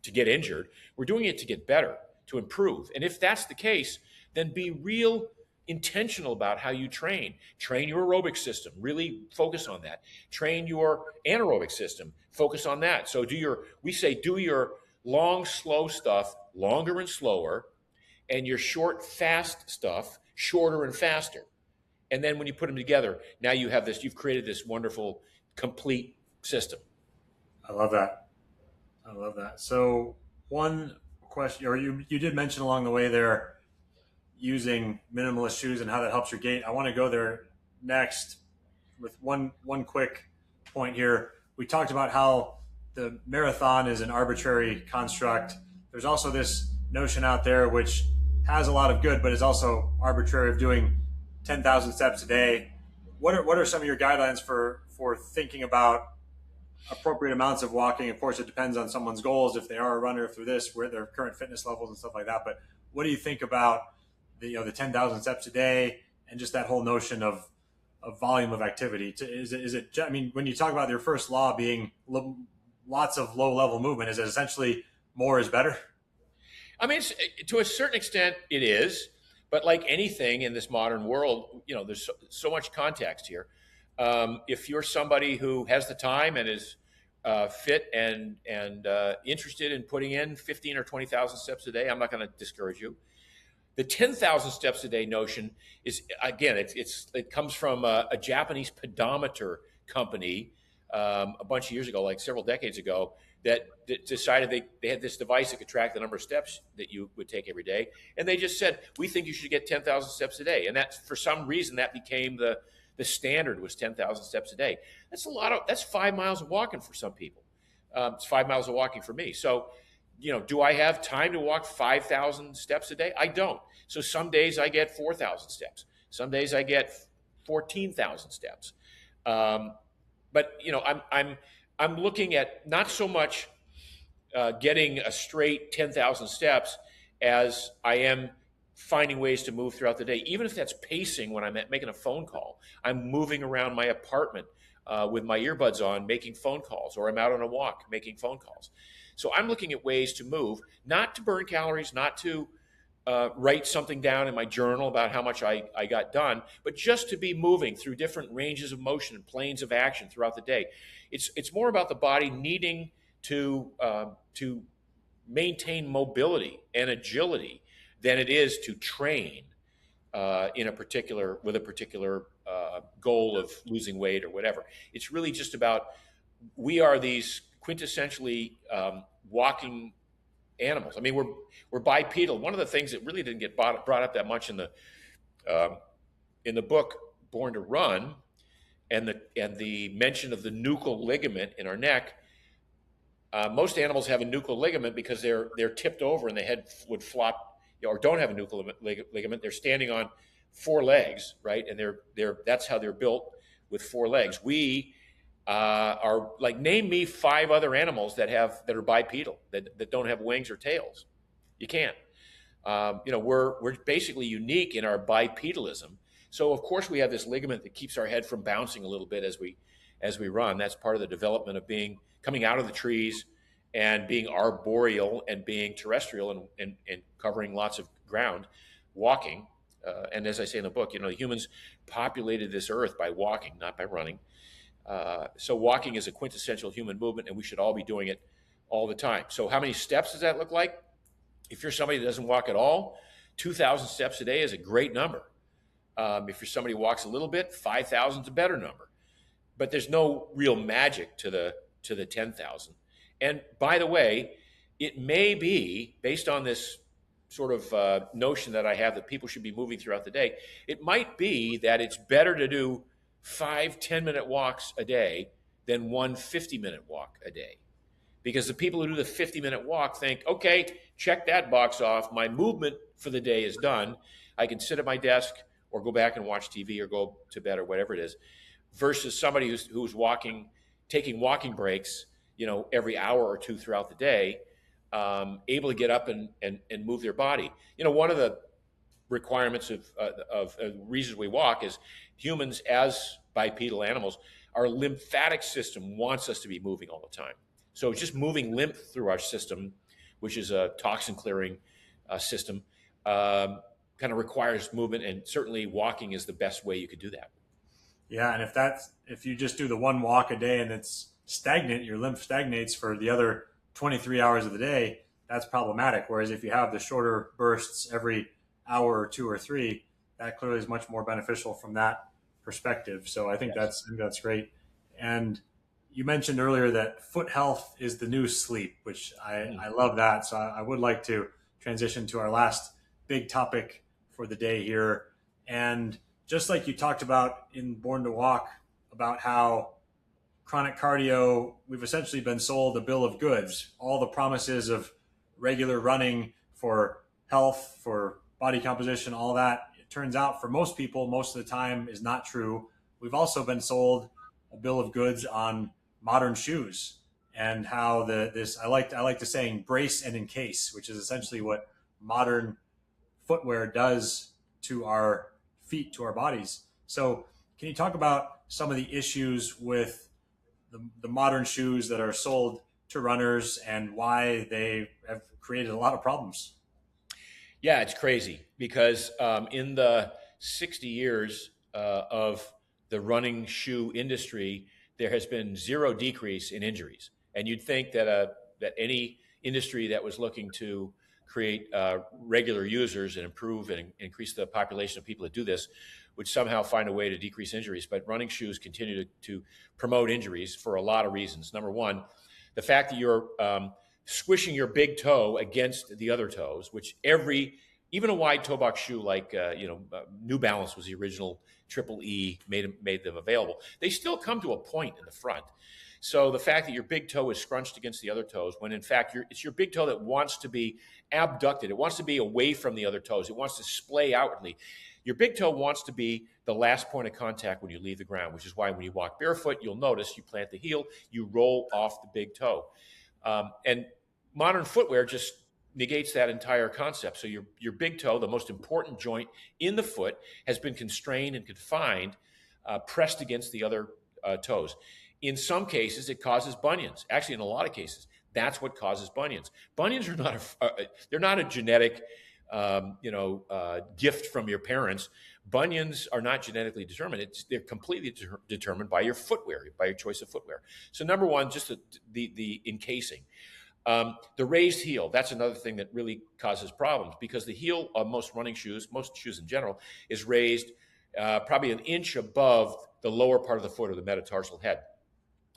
to get injured. We're doing it to get better, to improve. And if that's the case, then be real intentional about how you train. Train your aerobic system. Really focus on that. Train your anaerobic system. Focus on that. So do your long, slow stuff longer and slower, and your short, fast stuff shorter and faster. And then when you put them together, now you've created this wonderful, complete system. I love that. So one question, or you did mention along the way there, using minimalist shoes and how that helps your gait. I want to go there next with one quick point here. We talked about how the marathon is an arbitrary construct. There's also this notion out there which has a lot of good, but is also arbitrary, of doing 10,000 steps a day. What are some of your guidelines for thinking about appropriate amounts of walking? Of course, it depends on someone's goals, if they are a runner, through this, where their current fitness levels and stuff like that. But what do you think about the 10,000 steps a day and just that whole notion of volume of activity? Is it? I mean, when you talk about your first law being lots of low level movement, is it essentially more is better? I mean, to a certain extent, it is. But like anything in this modern world, there's so much context here. If you're somebody who has the time and is fit and interested in putting in 15 or 20,000 steps a day, I'm not going to discourage you. The 10,000 steps a day notion is, again, it comes from a Japanese pedometer company a bunch of years ago, like several decades ago, that decided they had this device that could track the number of steps that you would take every day. And they just said, we think you should get 10,000 steps a day. And that, for some reason, that became The standard was 10,000 steps a day. That's 5 miles of walking for some people. It's 5 miles of walking for me. So, do I have time to walk 5,000 steps a day? I don't. So some days I get 4,000 steps. Some days I get 14,000 steps. But I'm looking at not so much getting a straight 10,000 steps as I am finding ways to move throughout the day. Even if that's pacing when I'm making a phone call, I'm moving around my apartment with my earbuds on, making phone calls, or I'm out on a walk making phone calls. So I'm looking at ways to move, not to burn calories, not to write something down in my journal about how much I got done, but just to be moving through different ranges of motion and planes of action throughout the day. It's more about the body needing to maintain mobility and agility than it is to train with a particular goal of losing weight or whatever. It's really just about, we are these quintessentially walking animals. I mean, we're bipedal. One of the things that really didn't get brought up that much in the book Born to Run, and the mention of the nuchal ligament in our neck. Most animals have a nuchal ligament because they're tipped over and the head would flop, or don't have a nuchal ligament. They're standing on four legs, right? And that's how they're built, with four legs. We are like, name me 5 other animals that are bipedal, that don't have wings or tails. You can't. We're basically unique in our bipedalism. So of course we have this ligament that keeps our head from bouncing a little bit as we run. That's part of the development of coming out of the trees and being arboreal and being terrestrial and covering lots of ground, walking. And as I say in the book, humans populated this earth by walking, not by running. So walking is a quintessential human movement, and we should all be doing it all the time. So how many steps does that look like? If you're somebody that doesn't walk at all, 2,000 steps a day is a great number. If you're somebody who walks a little bit, 5,000 is a better number. But there's no real magic to the 10,000. And by the way, it may be, based on this sort of notion that I have that people should be moving throughout the day, it might be that it's better to do 5 10-minute walks a day than one 50-minute walk a day. Because the people who do the 50-minute walk think, okay, check that box off. My movement for the day is done. I can sit at my desk or go back and watch TV or go to bed or whatever it is. Versus somebody who's taking walking breaks, every hour or two throughout the day, able to get up and move their body. One of the requirements of reasons we walk is humans, as bipedal animals, our lymphatic system wants us to be moving all the time. So just moving lymph through our system, which is a toxin clearing system, kind of requires movement, and certainly walking is the best way you could do that. Yeah, and if you just do the one walk a day and it's stagnant, your lymph stagnates for the other 23 hours of the day, that's problematic. Whereas if you have the shorter bursts every hour or 2 or 3, that clearly is much more beneficial from that perspective. So I think that's great. And you mentioned earlier that foot health is the new sleep, which I love that. So I would like to transition to our last big topic for the day here. And just like you talked about in Born to Walk, about how chronic cardio, we've essentially been sold a bill of goods, all the promises of regular running for health, for body composition, all that. It turns out for most people, most of the time is not true. We've also been sold a bill of goods on modern shoes, and how I like the saying brace and encase, which is essentially what modern footwear does to our feet, to our bodies. So can you talk about some of the issues with the modern shoes that are sold to runners and why they have created a lot of problems? Yeah, it's crazy because in the 60 years of the running shoe industry, there has been zero decrease in injuries. And you'd think that any industry that was looking to create regular users and improve and increase the population of people that do this would somehow find a way to decrease injuries. But running shoes continue to promote injuries for a lot of reasons. Number one, the fact that you're squishing your big toe against the other toes, which every even a wide toe box shoe like New Balance was the original Triple E, made them available. They still come to a point in the front. So the fact that your big toe is scrunched against the other toes, when in fact it's your big toe that wants to be abducted, it wants to be away from the other toes, it wants to splay outwardly. Your big toe wants to be the last point of contact when you leave the ground, which is why when you walk barefoot, you'll notice you plant the heel, you roll off the big toe. And modern footwear just negates that entire concept. So your big toe, the most important joint in the foot, has been constrained and confined, pressed against the other toes. In some cases, it causes bunions. Actually, in a lot of cases, that's what causes bunions. Bunions are they're not a genetic gift from your parents. Bunions are not genetically determined. They're completely determined by your footwear, by your choice of footwear. So number one, just the encasing. The raised heel, that's another thing that really causes problems, because the heel of most running shoes, most shoes in general, is raised probably an inch above the lower part of the foot or the metatarsal head.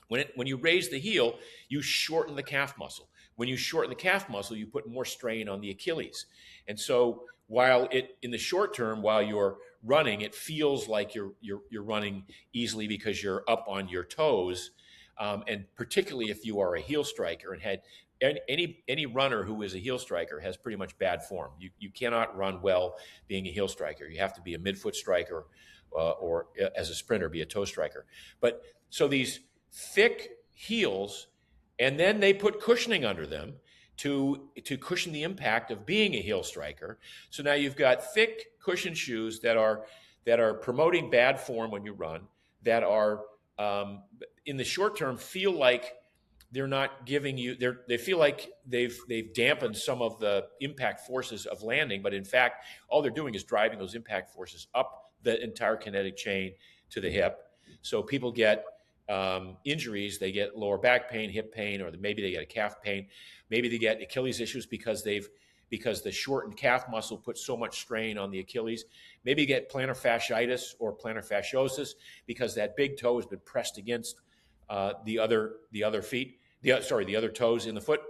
When you raise the heel, you shorten the calf muscle. When you shorten the calf muscle, you put more strain on the Achilles. And so while in the short term, while you're running, it feels like you're running easily because you're up on your toes. And particularly if you are a heel striker and had any runner who is a heel striker has pretty much bad form. You cannot run well being a heel striker. You have to be a midfoot striker or as a sprinter, be a toe striker. But so these thick heels, and then they put cushioning under them to cushion the impact of being a heel striker. So now you've got thick cushioned shoes that are promoting bad form when you run, that are in the short term feel like they're not giving you, they feel like they've dampened some of the impact forces of landing, but in fact, all they're doing is driving those impact forces up the entire kinetic chain to the hip. So people get injuries, they get lower back pain, hip pain, or maybe they get a calf pain. Maybe they get Achilles issues because the shortened calf muscle puts so much strain on the Achilles. Maybe you get plantar fasciitis or plantar fasciosis because that big toe has been pressed against the other toes in the foot.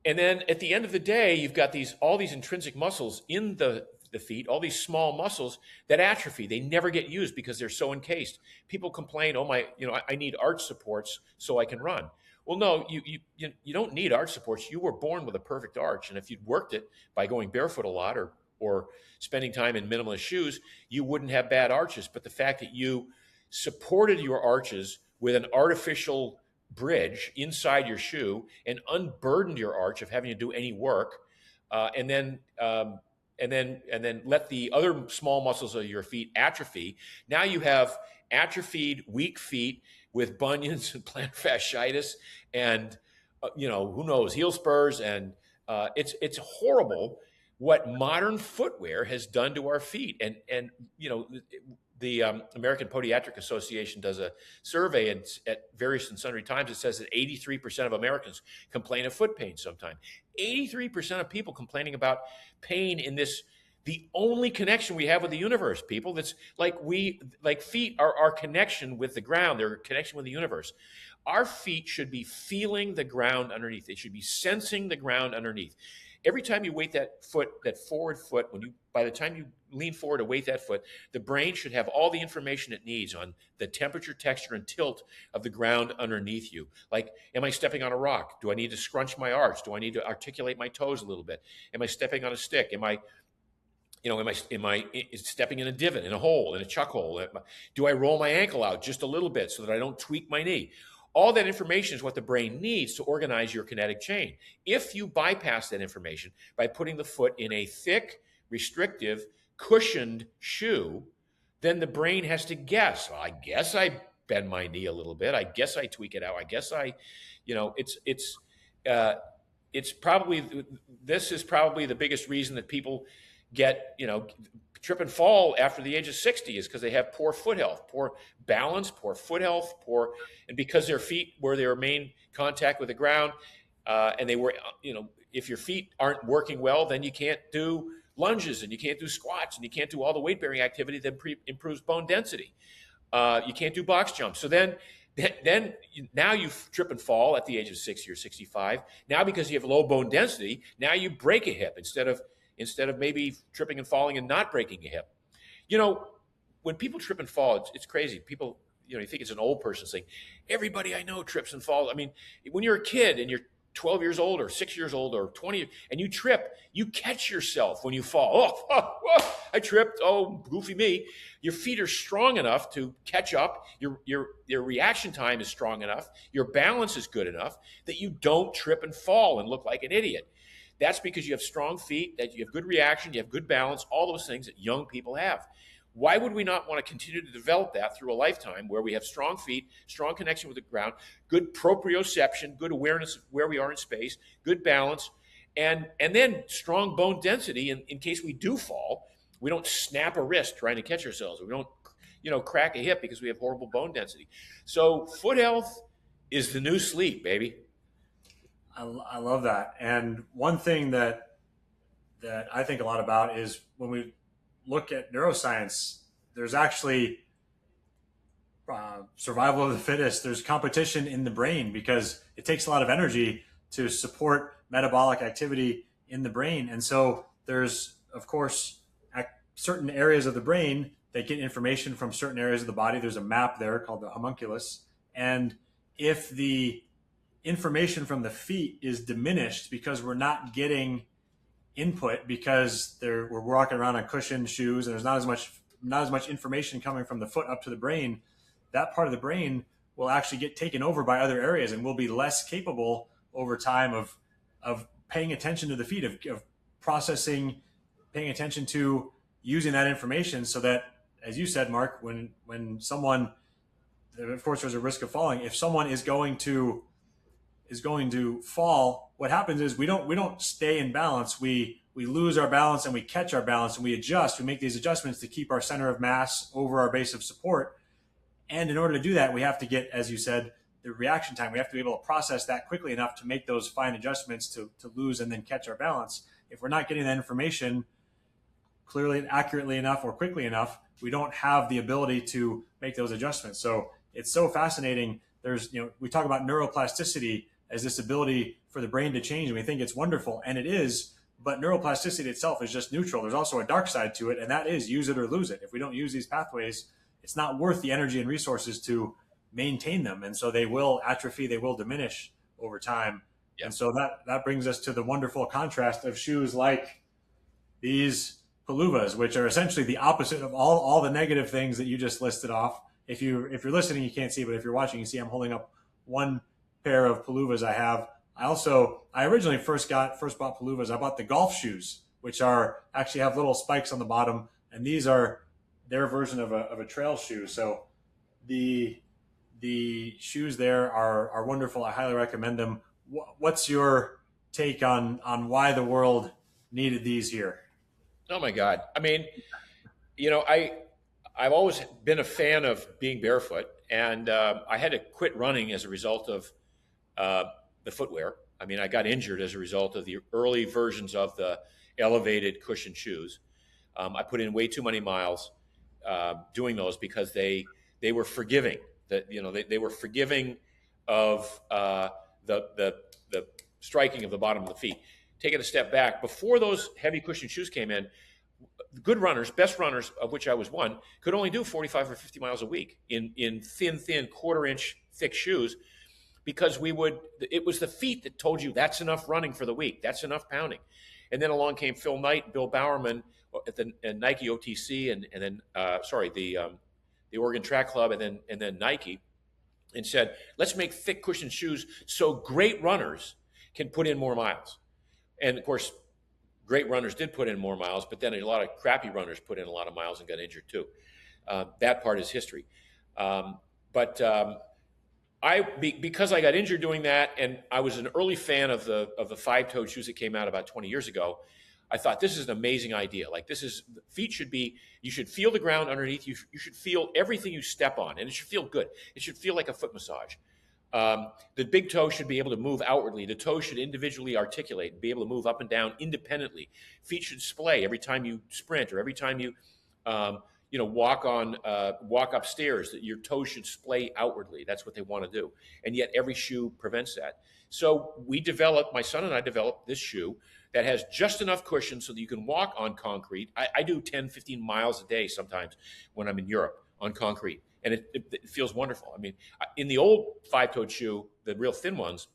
And then at the end of the day, you've got all these intrinsic muscles in the feet, all these small muscles that atrophy. They never get used because they're so encased. People complain, I need arch supports so I can run. Well, no, you don't need arch supports. You were born with a perfect arch. And if you'd worked it by going barefoot a lot or spending time in minimalist shoes, you wouldn't have bad arches. But the fact that you supported your arches with an artificial bridge inside your shoe and unburdened your arch of having to do any work, and then let the other small muscles of your feet atrophy. Now you have atrophied, weak feet with bunions and plantar fasciitis and who knows, heel spurs, and it's horrible what modern footwear has done to our feet. And the American Podiatric Association does a survey, and at various and sundry times it says that 83% of Americans complain of foot pain sometime. 83% of people complaining about pain in this, the only connection we have with the universe, people. That's like feet are our connection with the ground. They're a connection with the universe. Our feet should be feeling the ground underneath. They should be sensing the ground underneath. Every time you weight that foot, that forward foot, by the time you lean forward to weight that foot, the brain should have all the information it needs on the temperature, texture, and tilt of the ground underneath you. Like, am I stepping on a rock? Do I need to scrunch my arch? Do I need to articulate my toes a little bit? Am I stepping on a stick? Am I stepping in a divot, in a hole, in a chuck hole? Do I roll my ankle out just a little bit so that I don't tweak my knee? All that information is what the brain needs to organize your kinetic chain. If you bypass that information by putting the foot in a thick, restrictive, cushioned shoe, then the brain has to guess. Well, I guess I bend my knee a little bit. I guess I tweak it out. I guess this is probably the biggest reason that people get, trip and fall after the age of 60 is because they have poor foot health, poor balance, poor foot health, and because their feet were their main contact with the ground, and they were, if your feet aren't working well, then you can't do lunges and you can't do squats and you can't do all the weight bearing activity that improves bone density. You can't do box jumps. So then now you trip and fall at the age of 60 or 65. Now, because you have low bone density, now you break a hip instead of instead of maybe tripping and falling and not breaking a hip. You know, when people trip and fall, it's crazy. People, you think it's an old person thing. Everybody I know trips and falls. I mean, when you're a kid and you're 12 years old or 6 years old or 20 and you trip, you catch yourself when you fall. Oh, I tripped. Oh, goofy me. Your feet are strong enough to catch up. Your reaction time is strong enough. Your balance is good enough that you don't trip and fall and look like an idiot. That's because you have strong feet, that you have good reaction, you have good balance, all those things that young people have. Why would we not want to continue to develop that through a lifetime where we have strong feet, strong connection with the ground, good proprioception, good awareness of where we are in space, good balance, and then strong bone density in case we do fall. We don't snap a wrist trying to catch ourselves. We don't, crack a hip because we have horrible bone density. So foot health is the new sleep, baby. I love that. And one thing that I think a lot about is when we look at neuroscience, there's actually survival of the fittest. There's competition in the brain because it takes a lot of energy to support metabolic activity in the brain. And so there's, of course, certain areas of the brain that get information from certain areas of the body. There's a map there called the homunculus. And if the information from the feet is diminished because we're not getting input, because we're walking around on cushioned shoes and there's not as much information coming from the foot up to the brain, that part of the brain will actually get taken over by other areas and will be less capable over time of paying attention to the feet, of processing, paying attention to using that information, so that, as you said, Mark, when someone, of course there's a risk of falling. If someone is going to fall, what happens is we don't stay in balance. We lose our balance and we catch our balance and we adjust. We make these adjustments to keep our center of mass over our base of support. And in order to do that, we have to get, as you said, the reaction time. We have to be able to process that quickly enough to make those fine adjustments to lose and then catch our balance. If we're not getting that information clearly and accurately enough or quickly enough, we don't have the ability to make those adjustments. So it's so fascinating. We talk about neuroplasticity as this ability for the brain to change, and we think it's wonderful, and it is, but neuroplasticity itself is just neutral. There's also a dark side to it, and that is use it or lose it. If we don't use these pathways, it's not worth the energy and resources to maintain them, and so they will atrophy, they will diminish over time. Yep. And so that brings us to the wonderful contrast of shoes like these Peluvas, which are essentially the opposite of all the negative things that you just listed off. If you're listening, you can't see, but if you're watching, you see I'm holding up one pair of Peluvas I have. I originally first bought Peluvas. I bought the golf shoes, which actually have little spikes on the bottom, and these are their version of a trail shoe. So the shoes there are wonderful. I highly recommend them. What's your take on why the world needed these here? Oh my God. I mean, I've always been a fan of being barefoot, and I had to quit running as a result of the footwear. I mean, I got injured as a result of the early versions of the elevated cushion shoes. I put in way too many miles doing those because they were forgiving. They were forgiving of the striking of the bottom of the feet. Taking a step back, before those heavy cushion shoes came in, good runners, best runners, of which I was one, could only do 45 or 50 miles a week in thin quarter-inch thick shoes, because it was the feet that told you that's enough running for the week, that's enough pounding. And then along came Phil Knight and Bill Bowerman at the Nike OTC, and then the Oregon Track Club, and then Nike, and said, let's make thick cushion shoes so great runners can put in more miles. And of course, great runners did put in more miles, but then a lot of crappy runners put in a lot of miles and got injured too. That part is history. Because I got injured doing that, and I was an early fan of the five-toed shoes that came out about 20 years ago, I thought this is an amazing idea. Like, feet should be, you should feel the ground underneath you. You should feel everything you step on, and it should feel good. It should feel like a foot massage. The big toe should be able to move outwardly. The toes should individually articulate and be able to move up and down independently. Feet should splay every time you sprint or every time you walk upstairs, that your toes should splay outwardly. That's what they want to do. And yet every shoe prevents that. So my son and I developed this shoe that has just enough cushion so that you can walk on concrete. I do 10, 15 miles a day sometimes when I'm in Europe on concrete. And it feels wonderful. I mean, in the old five-toed shoe, the real thin ones,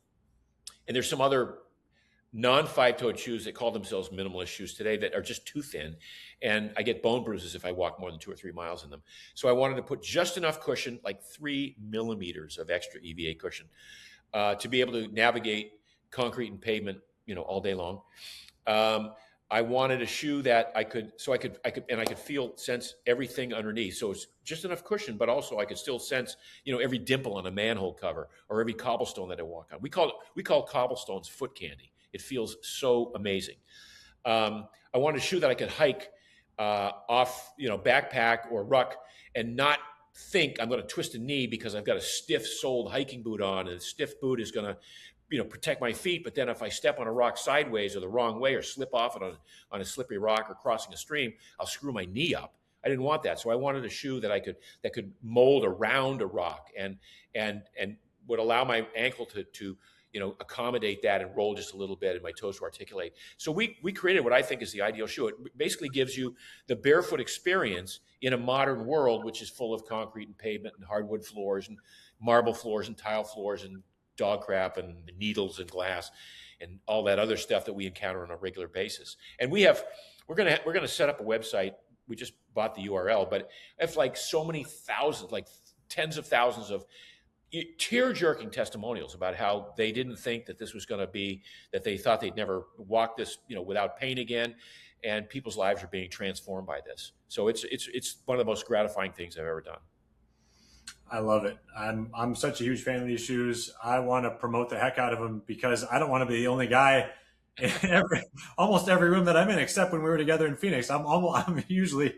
and there's some other non-five-toed shoes that call themselves minimalist shoes today that are just too thin, and I get bone bruises if I walk more than 2 or 3 miles in them. So I wanted to put just enough cushion, like 3 millimeters of extra EVA cushion, to be able to navigate concrete and pavement, all day long. I wanted a shoe that I could sense everything underneath. So it's just enough cushion, but also I could still sense, every dimple on a manhole cover or every cobblestone that I walk on. We call cobblestones foot candy. It feels so amazing. I wanted a shoe that I could hike off, backpack or ruck and not think I'm going to twist a knee because I've got a stiff-soled hiking boot on, and the stiff boot is going to, protect my feet. But then if I step on a rock sideways or the wrong way or slip off it on a slippery rock or crossing a stream, I'll screw my knee up. I didn't want that. So I wanted a shoe that could mold around a rock and would allow my ankle to accommodate that and roll just a little bit and my toes to articulate. So we created what I think is the ideal shoe. It basically gives you the barefoot experience in a modern world, which is full of concrete and pavement and hardwood floors and marble floors and tile floors and dog crap and needles and glass and all that other stuff that we encounter on a regular basis. And we're gonna set up a website. We just bought the URL, but it's like so many thousands, like tens of thousands of tear-jerking testimonials about how they didn't think that this was going to be, that they thought they'd never walk this, without pain again, and people's lives are being transformed by this. So it's one of the most gratifying things I've ever done. I love it. I'm such a huge fan of these shoes. I want to promote the heck out of them because I don't want to be the only guy in almost every room that I'm in, except when we were together in Phoenix. I'm usually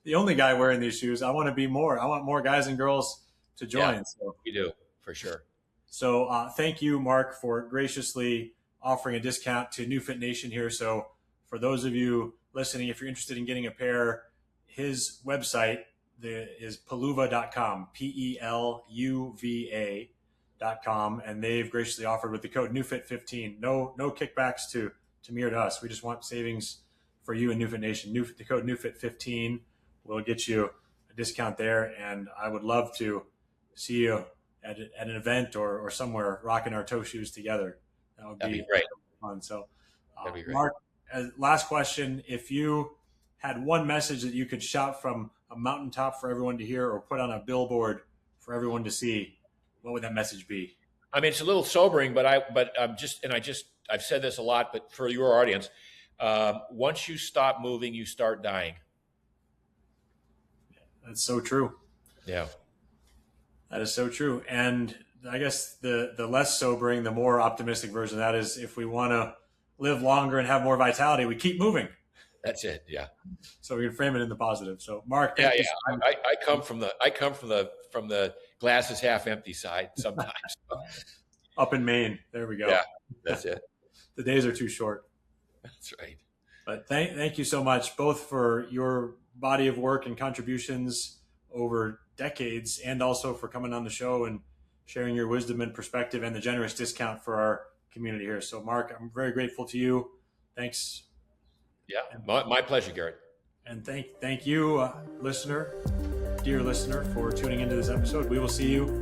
the only guy wearing these shoes. I want to be more. I want more guys and girls to join. Yeah, so you do, for sure. So thank you, Mark, for graciously offering a discount to NeuFit Nation here. So for those of you listening, if you're interested in getting a pair, his website is peluva.com, peluva.com, and they've graciously offered with the code NeuFit15. No kickbacks to me or to us. We just want savings for you and NeuFit Nation. The code NeuFit15 will get you a discount there, and I would love to see you at an event or somewhere rocking our toe shoes together. That'd be great. Fun. So, that'd be great. Mark, last question: if you had one message that you could shout from a mountaintop for everyone to hear, or put on a billboard for everyone to see, what would that message be? I mean, it's a little sobering, but I've said this a lot, but for your audience, once you stop moving, you start dying. That's so true. Yeah. That is so true. And I guess the less sobering, the more optimistic version of that is, if we want to live longer and have more vitality, we keep moving. That's it. Yeah. So we can frame it in the positive. So Mark, I come from the glass is half empty side sometimes. Up in Maine. There we go. Yeah, that's it. The days are too short. That's right. But thank you so much, both for your body of work and contributions over decades, and also for coming on the show and sharing your wisdom and perspective, and the generous discount for our community here. So Mark, I'm very grateful to you. Thanks. Yeah, my pleasure, Garrett. And thank you, dear listener, for tuning into this episode. We will see you